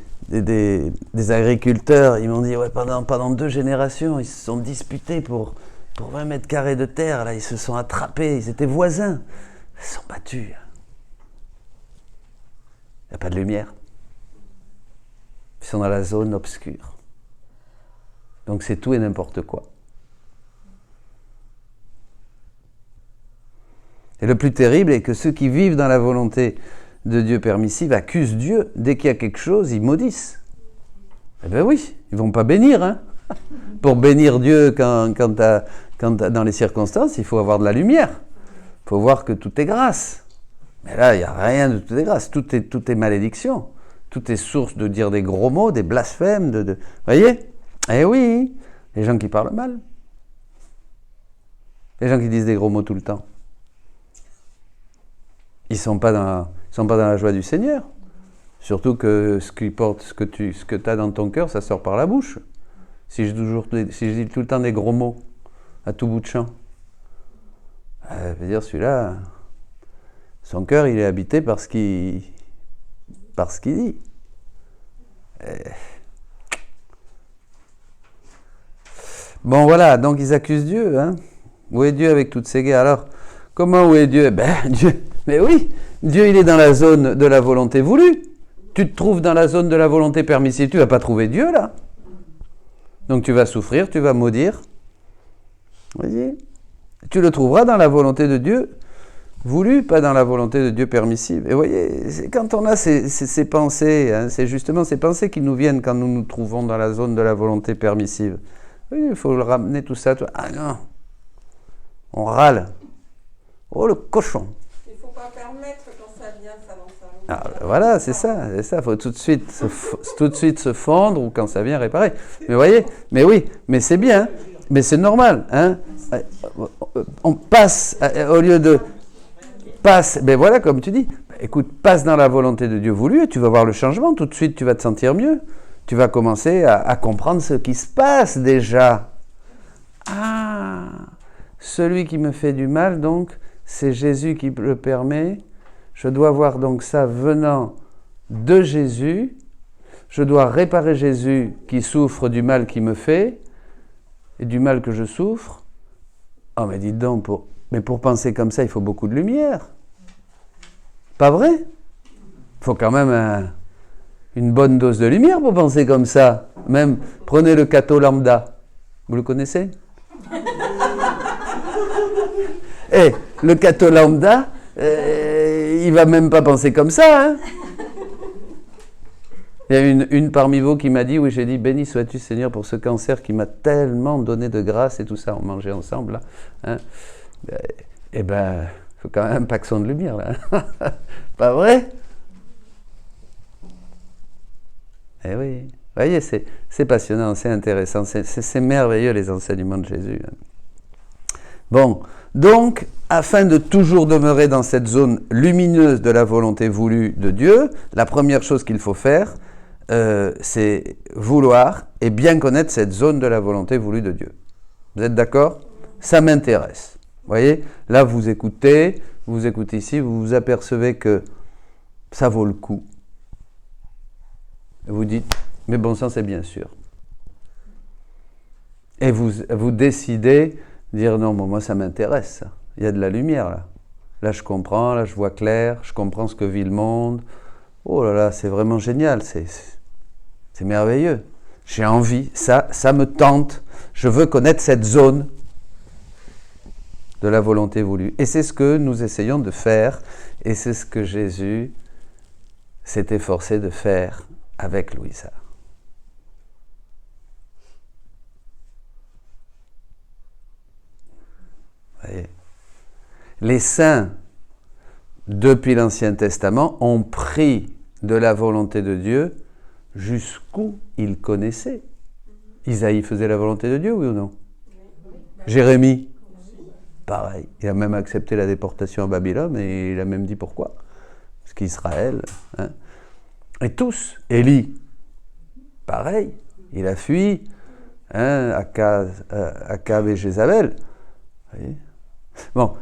agriculteurs, ils m'ont dit, ouais, pendant 2 générations, ils se sont disputés pour 20 mètres carrés de terre, là, ils se sont attrapés, ils étaient voisins. Ils se sont battus. Il n'y a pas de lumière. Ils sont dans la zone obscure. Donc c'est tout et n'importe quoi. Et le plus terrible est que ceux qui vivent dans la volonté de Dieu permissive accusent Dieu. Dès qu'il y a quelque chose, ils maudissent. Eh bien oui, ils ne vont pas bénir. Hein. Pour bénir Dieu dans les circonstances, il faut avoir de la lumière. Il faut voir que tout est grâce. Mais là, il n'y a rien de tout est grâce. Tout est malédiction. Tout est source de dire des gros mots, des blasphèmes. Vous voyez ? Eh oui, les gens qui parlent mal. Les gens qui disent des gros mots tout le temps. Ils ne sont pas dans la joie du Seigneur. Surtout que ce que tu as dans ton cœur, ça sort par la bouche. Si je dis tout le temps des gros mots, à tout bout de champ, je veux dire, celui-là, son cœur, il est habité par ce qu'il dit. Bon, voilà, donc ils accusent Dieu. Hein. Où est Dieu avec toutes ces guerres ? Alors, comment où est Dieu ? Dieu... Mais oui, Dieu, il est dans la zone de la volonté voulue. Tu te trouves dans la zone de la volonté permissive, tu ne vas pas trouver Dieu, là. Donc tu vas souffrir, tu vas maudire. Voyez ? Tu le trouveras dans la volonté de Dieu voulue, pas dans la volonté de Dieu permissive. Et vous voyez, quand on a ces pensées, hein, c'est justement ces pensées qui nous viennent quand nous nous trouvons dans la zone de la volonté permissive. Oui, il faut le ramener tout ça. Ah non, on râle. Oh, le cochon. Il ne faut pas permettre quand ça vient, ça dans sa roue. Ah, voilà, c'est ça. Il faut tout de suite se fondre ou quand ça vient réparer. Mais vous voyez, mais oui, mais c'est bien, mais c'est normal. Hein. On passe, au lieu de... Passe, ben voilà, comme tu dis, écoute, passe dans la volonté de Dieu voulu et tu vas voir le changement. Tout de suite, tu vas te sentir mieux. Tu vas commencer à comprendre ce qui se passe déjà. Ah, celui qui me fait du mal, donc, c'est Jésus qui le permet. Je dois voir donc ça venant de Jésus. je dois réparer Jésus qui souffre du mal qu'il me fait et du mal que je souffre. Oh mais dites donc, pour penser comme ça, il faut beaucoup de lumière. Pas vrai? Il faut quand même une bonne dose de lumière pour penser comme ça. Même, prenez le catho lambda. Vous le connaissez? Le catho lambda, il va même pas penser comme ça. Hein. Il y a une parmi vous qui m'a dit, oui, j'ai dit, béni sois-tu Seigneur pour ce cancer qui m'a tellement donné de grâce et tout ça, on mangeait ensemble. Là, hein. Il faut quand même un paxon de lumière là. Pas vrai? Eh oui, vous voyez, c'est passionnant, c'est intéressant, c'est merveilleux les enseignements de Jésus. Bon, donc, afin de toujours demeurer dans cette zone lumineuse de la volonté voulue de Dieu, la première chose qu'il faut faire, c'est vouloir et bien connaître cette zone de la volonté voulue de Dieu. Vous êtes d'accord? Ça m'intéresse. Vous voyez, là vous écoutez ici, vous vous apercevez que ça vaut le coup. Vous dites, mais bon sang, c'est bien sûr. Et vous décidez de dire, non, moi ça m'intéresse, ça. Il y a de la lumière là. Là je comprends, là je vois clair, je comprends ce que vit le monde. Oh là là, c'est vraiment génial, c'est merveilleux. J'ai envie, ça me tente. Je veux connaître cette zone de la volonté voulue. Et c'est ce que nous essayons de faire, et c'est ce que Jésus s'est efforcé de faire avec Louisa. Voyez. Les saints, depuis l'Ancien Testament, ont pris de la volonté de Dieu jusqu'où ils connaissaient. Isaïe faisait la volonté de Dieu, oui ou non? Jérémie, pareil. Il a même accepté la déportation à Babylone et il a même dit pourquoi. Parce qu'Israël... Hein. Et tous, Élie, pareil. Il a fui Akab et Jézabel. Voyez. Bon,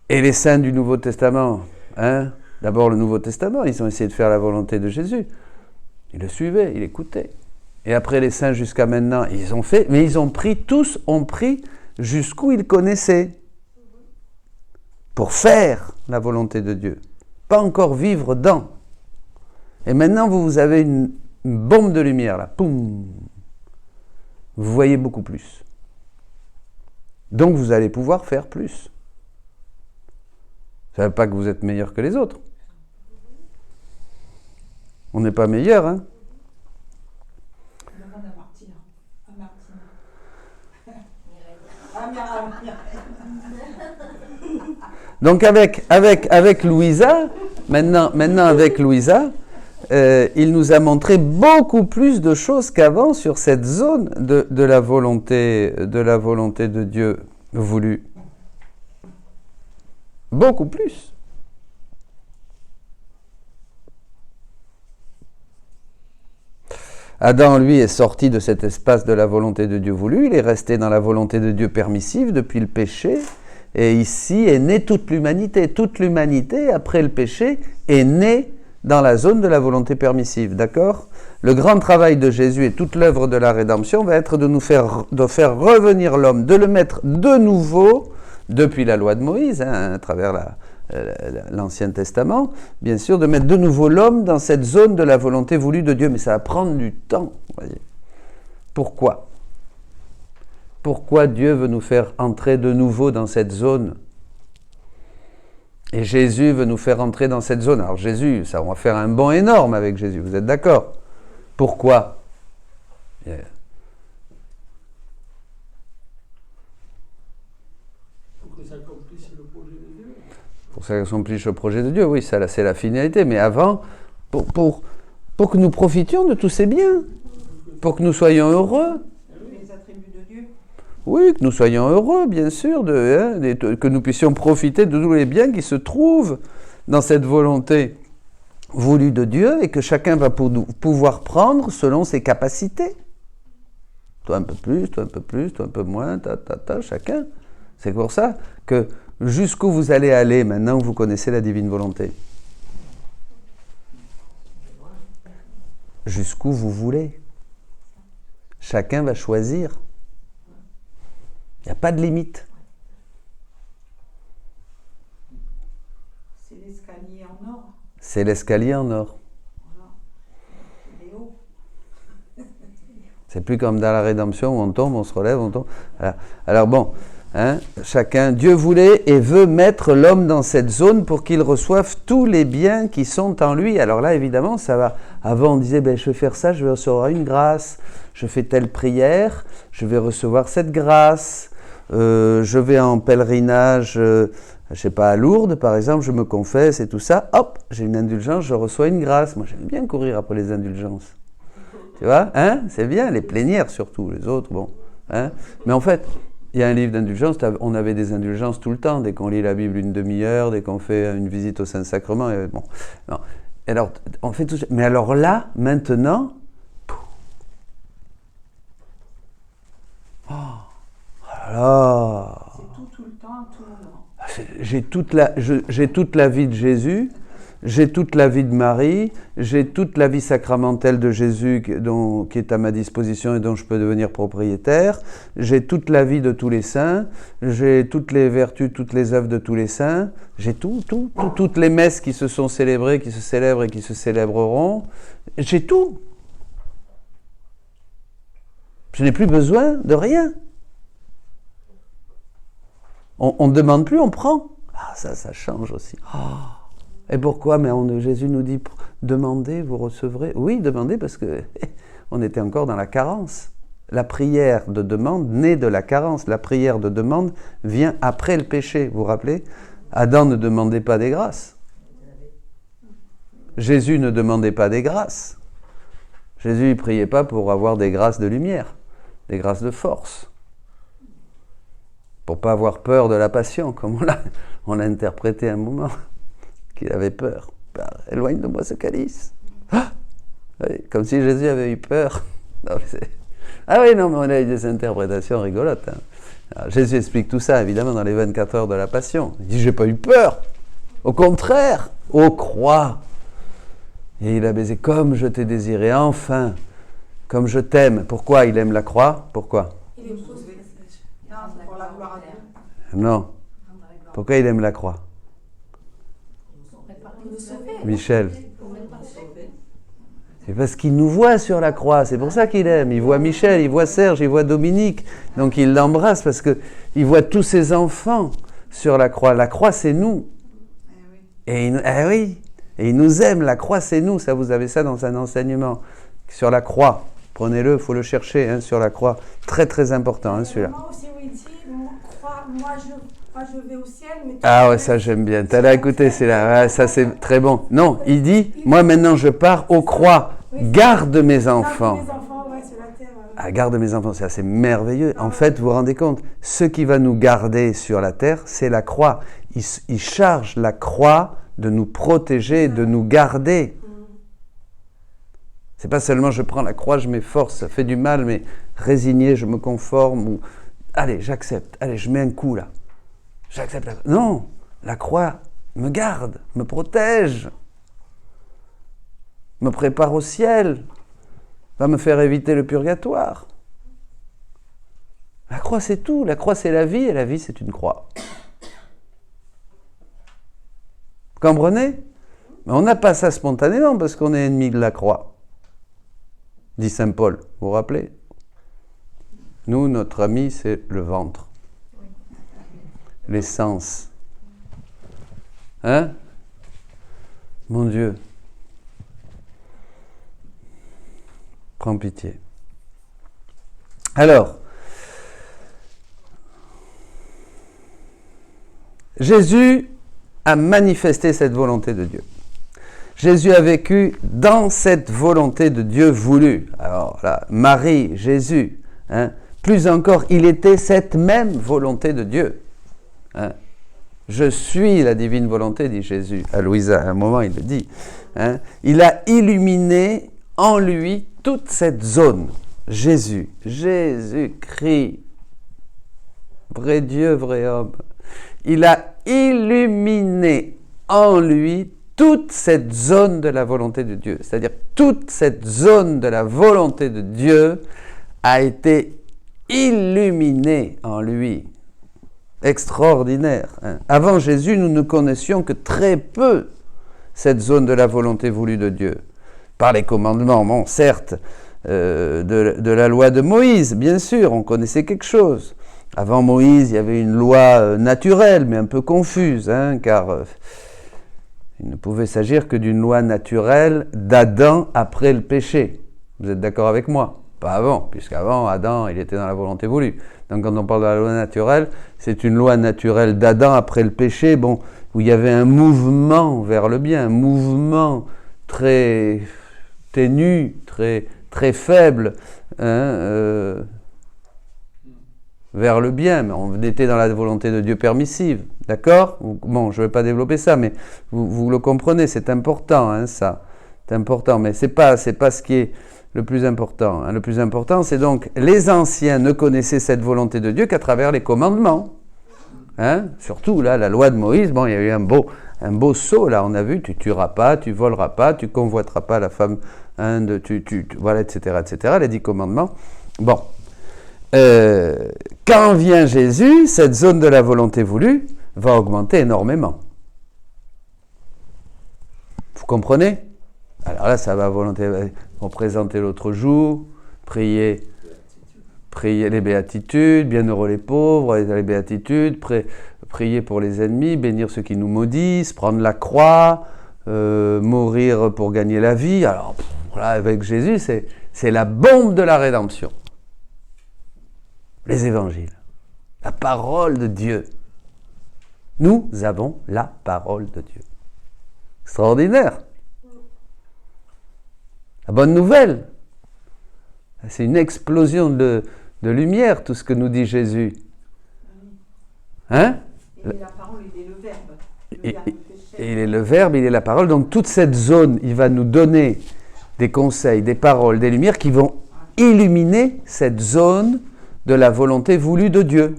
et les saints du Nouveau Testament, d'abord le Nouveau Testament, ils ont essayé de faire la volonté de Jésus. Ils le suivaient, ils l'écoutaient. Et après les saints jusqu'à maintenant, ils ont fait, mais tous ont pris jusqu'où ils connaissaient. Pour faire la volonté de Dieu. Pas encore vivre dans. Et maintenant, vous avez une bombe de lumière là. Poum. Vous voyez beaucoup plus. Donc vous allez pouvoir faire plus. Ça ne veut pas que vous êtes meilleur que les autres. On n'est pas meilleur, hein. Donc avec Louisa, maintenant avec Louisa, il nous a montré beaucoup plus de choses qu'avant sur cette zone de la volonté de Dieu voulue. Beaucoup plus. Adam, lui, est sorti de cet espace de la volonté de Dieu voulue, il est resté dans la volonté de Dieu permissive depuis le péché, et ici est née toute l'humanité. Toute l'humanité, après le péché, est née dans la zone de la volonté permissive, d'accord? Le grand travail de Jésus et toute l'œuvre de la rédemption va être de faire revenir l'homme, de le mettre de nouveau, depuis la loi de Moïse, à travers l'Ancien Testament, bien sûr, de mettre de nouveau l'homme dans cette zone de la volonté voulue de Dieu, mais ça va prendre du temps, voyez. Pourquoi? Pourquoi Dieu veut nous faire entrer de nouveau dans cette zone? Et Jésus veut nous faire entrer dans cette zone. Alors Jésus, ça, on va faire un bond énorme avec Jésus, vous êtes d'accord? Pourquoi? Pour que ça accomplisse le projet de Dieu. Pour que ça accomplisse le projet de Dieu, oui, ça c'est la finalité. Mais avant, pour que nous profitions de tous ces biens, pour que nous soyons heureux. Les attributs de Dieu. Oui, que nous soyons heureux, bien sûr, que nous puissions profiter de tous les biens qui se trouvent dans cette volonté voulue de Dieu et que chacun va pouvoir prendre selon ses capacités. Toi un peu plus, toi un peu plus, toi un peu moins, chacun. C'est pour ça que jusqu'où vous allez aller maintenant que vous connaissez la divine volonté. jusqu'où vous voulez. Chacun va choisir. Il n'y a pas de limite. C'est l'escalier en or. C'est l'escalier en or. Voilà. Il est haut. C'est plus comme dans la rédemption où on tombe, on se relève, on tombe. Voilà. Alors bon, chacun, Dieu voulait et veut mettre l'homme dans cette zone pour qu'il reçoive tous les biens qui sont en lui. Alors là, évidemment, ça va. Avant, on disait, je vais faire ça, je vais recevoir une grâce. Je fais telle prière, je vais recevoir cette grâce. Je vais en pèlerinage, je sais pas, à Lourdes, par exemple, je me confesse et tout ça. Hop, j'ai une indulgence, je reçois une grâce. Moi, j'aime bien courir après les indulgences. Tu vois, c'est bien, les plénières surtout, les autres, bon. Mais en fait, il y a un livre d'indulgence, on avait des indulgences tout le temps, dès qu'on lit la Bible une demi-heure, dès qu'on fait une visite au Saint-Sacrement, bon. Non. Alors, on fait tout ça. Mais alors là, maintenant, alors, C'est tout le temps, à tout moment. j'ai toute la vie de Jésus, j'ai toute la vie de Marie, j'ai toute la vie sacramentelle de Jésus qui est à ma disposition et dont je peux devenir propriétaire, j'ai toute la vie de tous les saints, j'ai toutes les vertus, toutes les œuvres de tous les saints, j'ai toutes les messes qui se sont célébrées, qui se célèbrent et qui se célébreront, j'ai tout. Je n'ai plus besoin de rien. On ne demande plus, on prend. Ah, ça change aussi. Et pourquoi? Mais Jésus nous dit, demandez, vous recevrez. Oui, demandez parce que on était encore dans la carence. La prière de demande naît de la carence. La prière de demande vient après le péché. Vous vous rappelez? Adam ne demandait pas des grâces. Jésus ne demandait pas des grâces. Jésus ne priait pas pour avoir des grâces de lumière, des grâces de force. Pour ne pas avoir peur de la passion, comme on l'a interprété à un moment, qu'il avait peur. Éloigne de moi ce calice. Oui, comme si Jésus avait eu peur. Non, ah oui, non, mais on a eu des interprétations rigolotes. Alors, Jésus explique tout ça, évidemment, dans les 24 heures de la Passion. Il dit, j'ai pas eu peur. Au contraire, aux croix. Et il a baisé, comme je t'ai désiré, enfin, comme je t'aime. Pourquoi il aime la croix? Pourquoi? Il est beau. Pour la gloire à Dieu. Non. Pourquoi il aime la croix? Michel. C'est parce qu'il nous voit sur la croix, c'est pour ça qu'il aime. Il voit Michel, il voit Serge, il voit Dominique. Donc il l'embrasse parce qu'il voit tous ses enfants sur la croix. La croix, c'est nous. Et il nous aime, la croix, c'est nous. Ça, vous avez ça dans un enseignement. Sur la croix, prenez-le, il faut le chercher, sur la croix. Très, très important, celui-là. Moi aussi, où il dit, moi je vais au ciel, mais... Ah ouais, ça j'aime bien. T'as là écouté, c'est là. Ça c'est très bon. Non, il dit, moi maintenant je pars aux croix. Garde mes enfants. Garde mes enfants, ouais, sur la terre. Ah, garde mes enfants, c'est assez merveilleux. En fait, vous vous rendez compte, ce qui va nous garder sur la terre, c'est la croix. Il charge la croix de nous protéger, de nous garder. C'est pas seulement je prends la croix, je m'efforce, ça fait du mal, mais résigné, je me conforme. Ou allez, j'accepte. Allez, je mets un coup là. J'accepte la croix. Non, la croix me garde, me protège, me prépare au ciel, va me faire éviter le purgatoire. La croix, c'est tout. La croix, c'est la vie, et la vie, c'est une croix. Vous comprenez? Mais on n'a pas ça spontanément parce qu'on est ennemi de la croix, dit saint Paul. Vous vous rappelez? Nous, notre ami, c'est le ventre. Les sens. Mon Dieu. Prends pitié. Alors, Jésus a manifesté cette volonté de Dieu. Jésus a vécu dans cette volonté de Dieu voulue. Alors là, Marie, Jésus, plus encore, il était cette même volonté de Dieu. Je suis la divine volonté, dit Jésus à Louisa. À un moment, il le dit. Il a illuminé en lui toute cette zone. Jésus, Jésus-Christ, vrai Dieu, vrai homme. Il a illuminé en lui toute cette zone de la volonté de Dieu. C'est-à-dire toute cette zone de la volonté de Dieu a été illuminée en lui. Extraordinaire. Avant Jésus, nous ne connaissions que très peu cette zone de la volonté voulue de Dieu. Par les commandements, bon, certes, de la loi de Moïse, bien sûr, on connaissait quelque chose. Avant Moïse, il y avait une loi naturelle, mais un peu confuse, car il ne pouvait s'agir que d'une loi naturelle d'Adam après le péché. Vous êtes d'accord avec moi? Pas avant, puisqu'avant, Adam, il était dans la volonté voulue. Donc quand on parle de la loi naturelle, c'est une loi naturelle d'Adam après le péché, bon, où il y avait un mouvement vers le bien, un mouvement très ténu, très faible, vers le bien, mais on était dans la volonté de Dieu permissive, d'accord? Bon, je ne vais pas développer ça, mais vous le comprenez, c'est important, ça, c'est important, mais c'est pas ce qui est le plus important. Le plus important, c'est donc, les anciens ne connaissaient cette volonté de Dieu qu'à travers les commandements. Surtout, là, la loi de Moïse, bon, il y a eu un beau saut, là, on a vu, tu tueras pas, tu voleras pas, tu convoiteras pas la femme, voilà, etc., les 10 commandements. Bon. Quand vient Jésus, cette zone de la volonté voulue va augmenter énormément. Vous comprenez? Alors là, ça va volonté. On présentait l'autre jour, prier les béatitudes, bienheureux les pauvres, les béatitudes, prier pour les ennemis, bénir ceux qui nous maudissent, prendre la croix, mourir pour gagner la vie. Alors, voilà, avec Jésus, c'est la bombe de la rédemption. Les évangiles, la parole de Dieu. Nous avons la parole de Dieu. Extraordinaire. La bonne nouvelle, c'est une explosion de lumière, tout ce que nous dit Jésus. Et la parole, il est le verbe. Et il est le verbe, il est la parole. Donc toute cette zone, il va nous donner des conseils, des paroles, des lumières qui vont illuminer cette zone de la volonté voulue de Dieu.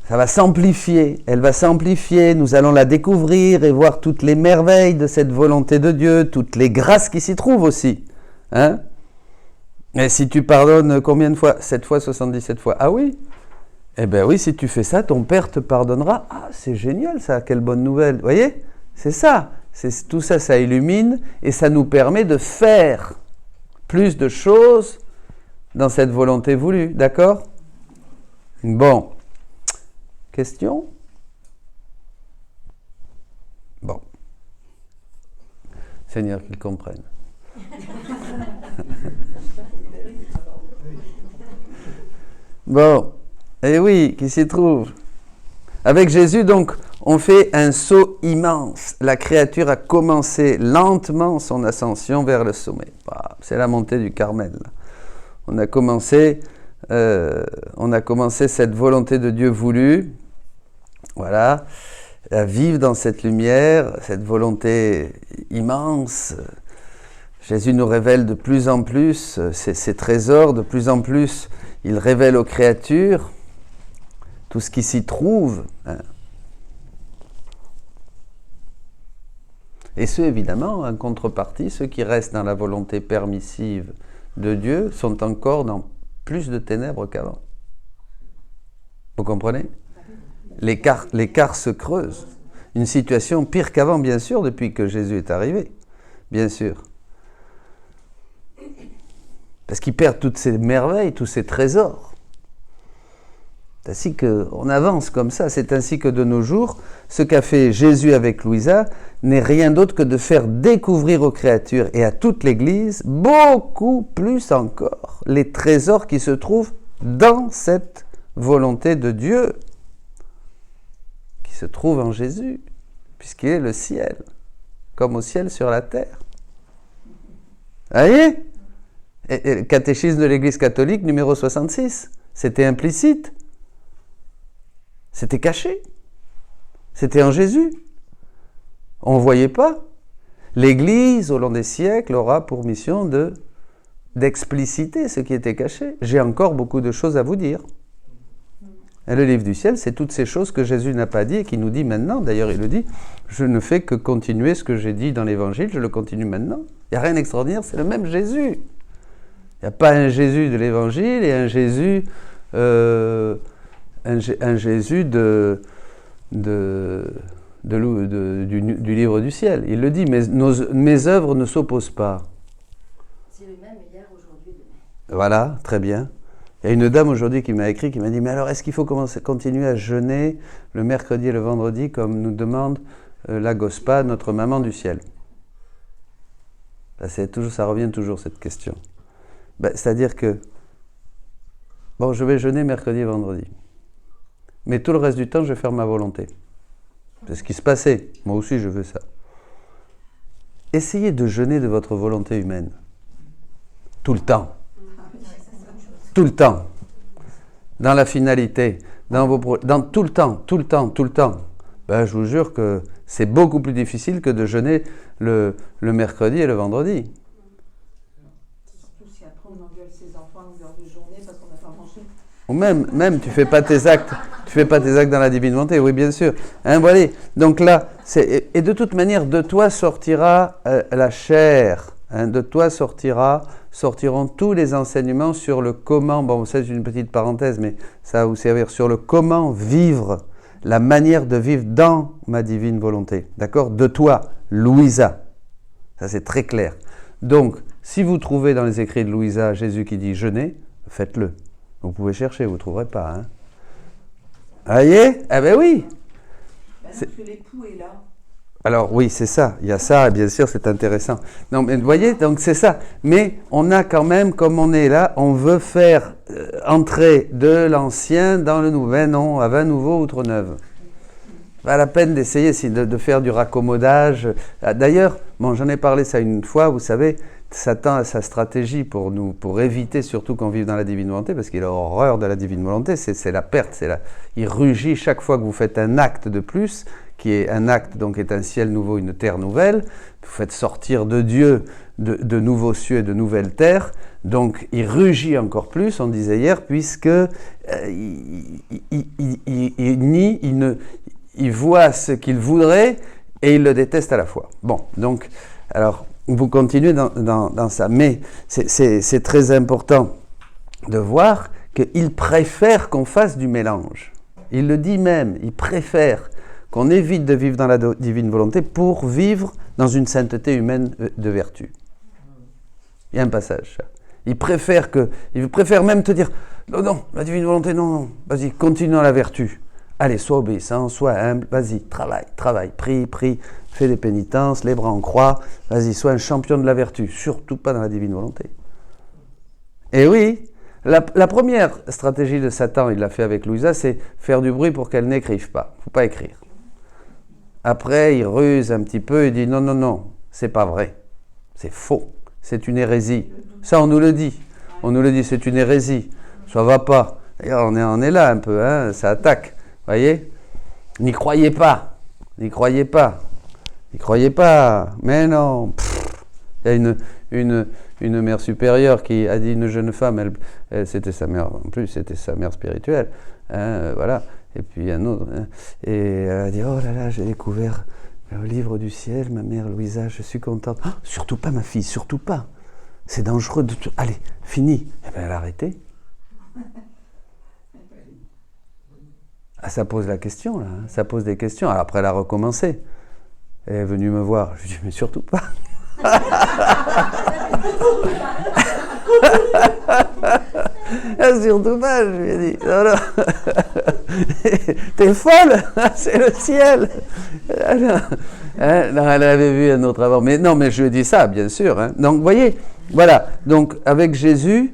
Ça va s'amplifier, elle va s'amplifier, nous allons la découvrir et voir toutes les merveilles de cette volonté de Dieu, toutes les grâces qui s'y trouvent aussi. Et si tu pardonnes combien de fois? 7 fois, 77 fois. Ah oui? Eh bien oui, si tu fais ça, ton Père te pardonnera. Ah, c'est génial ça, quelle bonne nouvelle. Vous voyez? C'est ça. Tout ça, ça illumine et ça nous permet de faire plus de choses dans cette volonté voulue. D'accord? Bon. Question? Bon. Seigneur, qu'ils comprennent. Bon. Eh oui, qui s'y trouve? Avec Jésus, donc, on fait un saut immense. La créature a commencé lentement son ascension vers le sommet. C'est la montée du Carmel. On a commencé cette volonté de Dieu voulue, voilà, à vivre dans cette lumière, cette volonté immense. Jésus nous révèle de plus en plus ses trésors, de plus en plus, il révèle aux créatures tout ce qui s'y trouve. Et ceux, évidemment, en contrepartie, ceux qui restent dans la volonté permissive de Dieu sont encore dans plus de ténèbres qu'avant. Vous comprenez? L'écart se creuse. Une situation pire qu'avant, bien sûr, depuis que Jésus est arrivé. Bien sûr. Parce qu'ils perdent toutes ces merveilles, tous ces trésors. C'est ainsi qu'on avance comme ça. C'est ainsi que de nos jours, ce qu'a fait Jésus avec Louisa n'est rien d'autre que de faire découvrir aux créatures et à toute l'Église, beaucoup plus encore, les trésors qui se trouvent dans cette volonté de Dieu, qui se trouve en Jésus, puisqu'il est le ciel, comme au ciel sur la terre. Vous voyez? Et le catéchisme de l'Église catholique, numéro 66, c'était implicite. C'était caché. C'était en Jésus. On ne voyait pas. L'Église, au long des siècles, aura pour mission de d'expliciter ce qui était caché. J'ai encore beaucoup de choses à vous dire. Et le livre du ciel, c'est toutes ces choses que Jésus n'a pas dit et qui nous dit maintenant. D'ailleurs, il le dit, je ne fais que continuer ce que j'ai dit dans l'évangile, je le continue maintenant. Il n'y a rien d'extraordinaire, c'est le même Jésus. Il n'y a pas un Jésus de l'évangile et un Jésus, du livre du ciel. Il le dit, mais mes œuvres ne s'opposent pas. C'est le même hier, aujourd'hui, demain. Voilà, très bien. Il y a une dame aujourd'hui qui m'a écrit, qui m'a dit, mais alors est-ce qu'il faut continuer à jeûner le mercredi et le vendredi comme nous demande la Gospa, notre maman du ciel? Ça revient toujours cette question. C'est-à-dire que, bon, je vais jeûner mercredi et vendredi. Mais tout le reste du temps, je vais faire ma volonté. C'est ce qui se passait. Moi aussi, je veux ça. Essayez de jeûner de votre volonté humaine. Tout le temps. Tout le temps. Dans la finalité. Dans tout le temps. Je vous jure que c'est beaucoup plus difficile que de jeûner le mercredi et le vendredi. Surtout si après on engueule ses enfants à longueur de journée parce qu'on n'a pas mangé. Ou même tu fais pas tes actes dans la divine volonté, oui bien sûr. Voilà. Donc là, et de toute manière, de toi sortira la chair. De toi sortiront tous les enseignements sur le comment, bon ça c'est une petite parenthèse, mais ça va vous servir, sur le comment vivre, la manière de vivre dans ma divine volonté. D'accord? De toi, Louisa. Ça c'est très clair. Donc, si vous trouvez dans les écrits de Louisa Jésus qui dit jeûnez, faites-le. Vous pouvez chercher, vous ne trouverez pas. Hein. Voyez? Eh bien oui. Parce que l'époux est là. Alors oui, c'est ça. Il y a ça, et bien sûr, c'est intéressant. Non, mais vous voyez, donc c'est ça. Mais on a quand même, comme on est là, on veut faire entrer de l'ancien dans le nouveau. Non, à 20 nouveaux, outre neuve. Pas la peine d'essayer de faire du raccommodage. D'ailleurs, bon, j'en ai parlé ça une fois, vous savez, Satan a sa stratégie pour éviter surtout qu'on vive dans la divine volonté, parce qu'il a horreur de la divine volonté, c'est la perte, il rugit chaque fois que vous faites un acte de plus, qui est un acte, donc est un ciel nouveau, une terre nouvelle, vous faites sortir de Dieu de nouveaux cieux et de nouvelles terres, donc il rugit encore plus, on disait hier, puisque il voit ce qu'il voudrait et il le déteste à la fois. Bon, donc, alors, vous continuez dans ça, mais c'est très important de voir qu'il préfère qu'on fasse du mélange. Il le dit même, il préfère qu'on évite de vivre dans la divine volonté pour vivre dans une sainteté humaine de vertu. Il y a un passage. Il préfère même te dire, non, la divine volonté, non, vas-y, continue dans la vertu. Allez, sois obéissant, sois humble, vas-y, travaille, prie, fais des pénitences, les bras en croix, vas-y, sois un champion de la vertu, surtout pas dans la divine volonté. Et oui, la première stratégie de Satan, il l'a fait avec Louisa, c'est faire du bruit pour qu'elle n'écrive pas. Il ne faut pas écrire. Après, il ruse un petit peu, il dit non, c'est pas vrai, c'est faux, c'est une hérésie. Ça, on nous le dit, c'est une hérésie, ça va pas. D'ailleurs, on est là un peu, hein, ça attaque. Voyez, n'y croyez pas, mais non. Il y a une mère supérieure qui a dit une jeune femme, c'était sa mère, en plus c'était sa mère spirituelle, hein, voilà, et puis un autre, hein, et elle a dit, oh là là, j'ai découvert le livre du ciel, ma mère Louisa, je suis contente. Oh, surtout pas ma fille, surtout pas, c'est dangereux de tout, allez, fini. Et bien elle a arrêté. Ah, ça pose la question, là. Hein. Ça pose des questions. Alors après, elle a recommencé. Elle est venue me voir. Je lui ai dit, mais surtout pas. Surtout pas, je lui ai dit. Non. T'es folle, c'est le ciel. Non, elle avait vu un autre avant. Mais non, mais je lui ai dit ça, bien sûr. Hein. Donc, vous voyez, voilà. Donc, avec Jésus...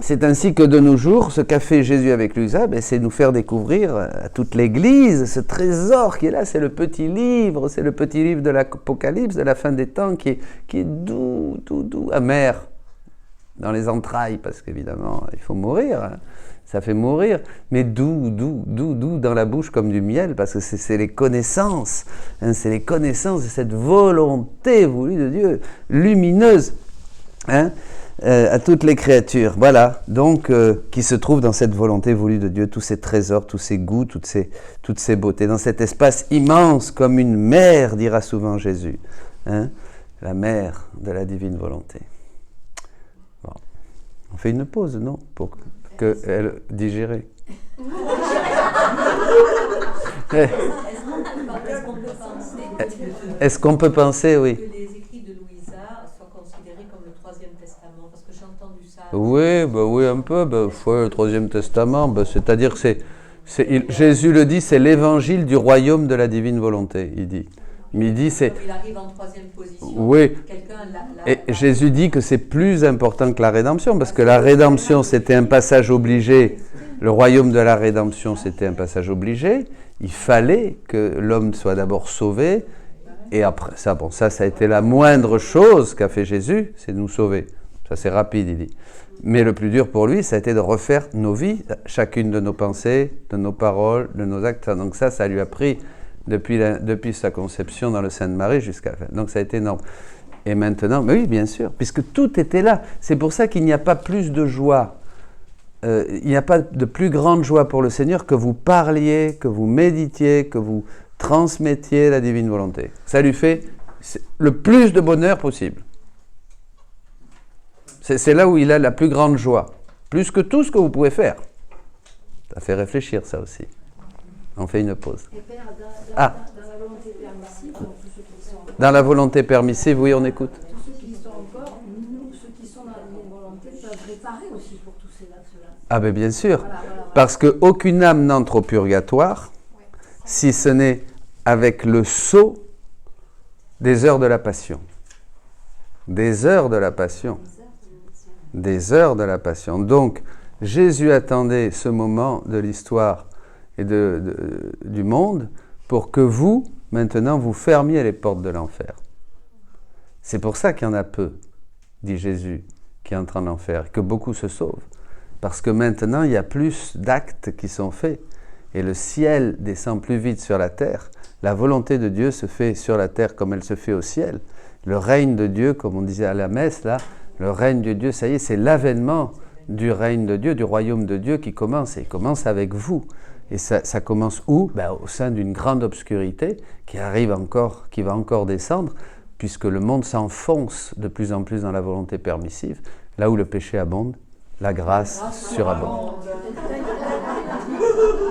c'est ainsi que de nos jours, ce qu'a fait Jésus avec Louisa, c'est nous faire découvrir à toute l'Église ce trésor qui est là, c'est le petit livre de l'Apocalypse, de la fin des temps, qui est doux, amer dans les entrailles, parce qu'évidemment, il faut mourir, hein, ça fait mourir, mais doux dans la bouche comme du miel, parce que c'est les connaissances, hein, c'est les connaissances de cette volonté voulue de Dieu, lumineuse. à toutes les créatures. Voilà, donc, qui se trouvent dans cette volonté voulue de Dieu, tous ces trésors, tous ces goûts, toutes ces beautés, dans cet espace immense comme une mer, dira souvent Jésus. La mer de la divine volonté. Bon. On fait une pause, non? Pour qu'elle digère. Est-ce qu'on peut penser, oui. Que les écrits de Louisa soient considérés comme le Troisième Testament, parce que j'ai entendu ça. Oui, un peu. Le Troisième Testament, c'est-à-dire que Jésus le dit, c'est l'évangile du royaume de la divine volonté, il dit. Mais il dit, Comme il arrive en troisième position, oui. quelqu'un Et Jésus dit que c'est plus important que la rédemption, parce que la rédemption, c'était un passage obligé. Le royaume de la rédemption, c'était un passage obligé. Il fallait que l'homme soit d'abord sauvé. Et après, ça a été la moindre chose qu'a fait Jésus, c'est de nous sauver. Ça, c'est rapide, il dit. Mais le plus dur pour lui, ça a été de refaire nos vies, chacune de nos pensées, de nos paroles, de nos actes. Donc ça lui a pris depuis sa conception dans le sein de Marie jusqu'à la fin. Donc ça a été énorme. Et maintenant, mais oui, bien sûr, puisque tout était là. C'est pour ça qu'il n'y a pas plus de joie. Il n'y a pas de plus grande joie pour le Seigneur que vous parliez, que vous méditiez, que vous transmettiez la divine volonté. Ça lui fait le plus de bonheur possible. C'est là où il a la plus grande joie. Plus que tout ce que vous pouvez faire. Ça fait réfléchir, ça aussi. On fait une pause. Et Père, dans la volonté permissive, donc tous ceux qui sont Dans la volonté permissive, oui, on écoute. tous ceux qui sont encore, nous, ceux qui sont dans la divine volonté, peuvent réparer aussi pour tous ceux-là. Ah ben bien sûr, Voilà. parce qu'aucune âme n'entre au purgatoire si ce n'est avec le sceau des heures de la passion. Des heures de la passion. Des heures de la passion. Donc, Jésus attendait ce moment de l'histoire et du monde pour que vous, maintenant, vous fermiez les portes de l'enfer. C'est pour ça qu'il y en a peu, dit Jésus, qui entrent en enfer, que beaucoup se sauvent. Parce que maintenant, il y a plus d'actes qui sont faits et le ciel descend plus vite sur la terre. La volonté de Dieu se fait sur la terre comme elle se fait au ciel. Le règne de Dieu, comme on disait à la messe, là, le règne de Dieu, ça y est, c'est l'avènement du règne de Dieu, du royaume de Dieu qui commence. Et il commence avec vous. Et ça commence où? Au sein d'une grande obscurité qui va encore descendre, puisque le monde s'enfonce de plus en plus dans la volonté permissive. Là où le péché abonde, la grâce surabonde.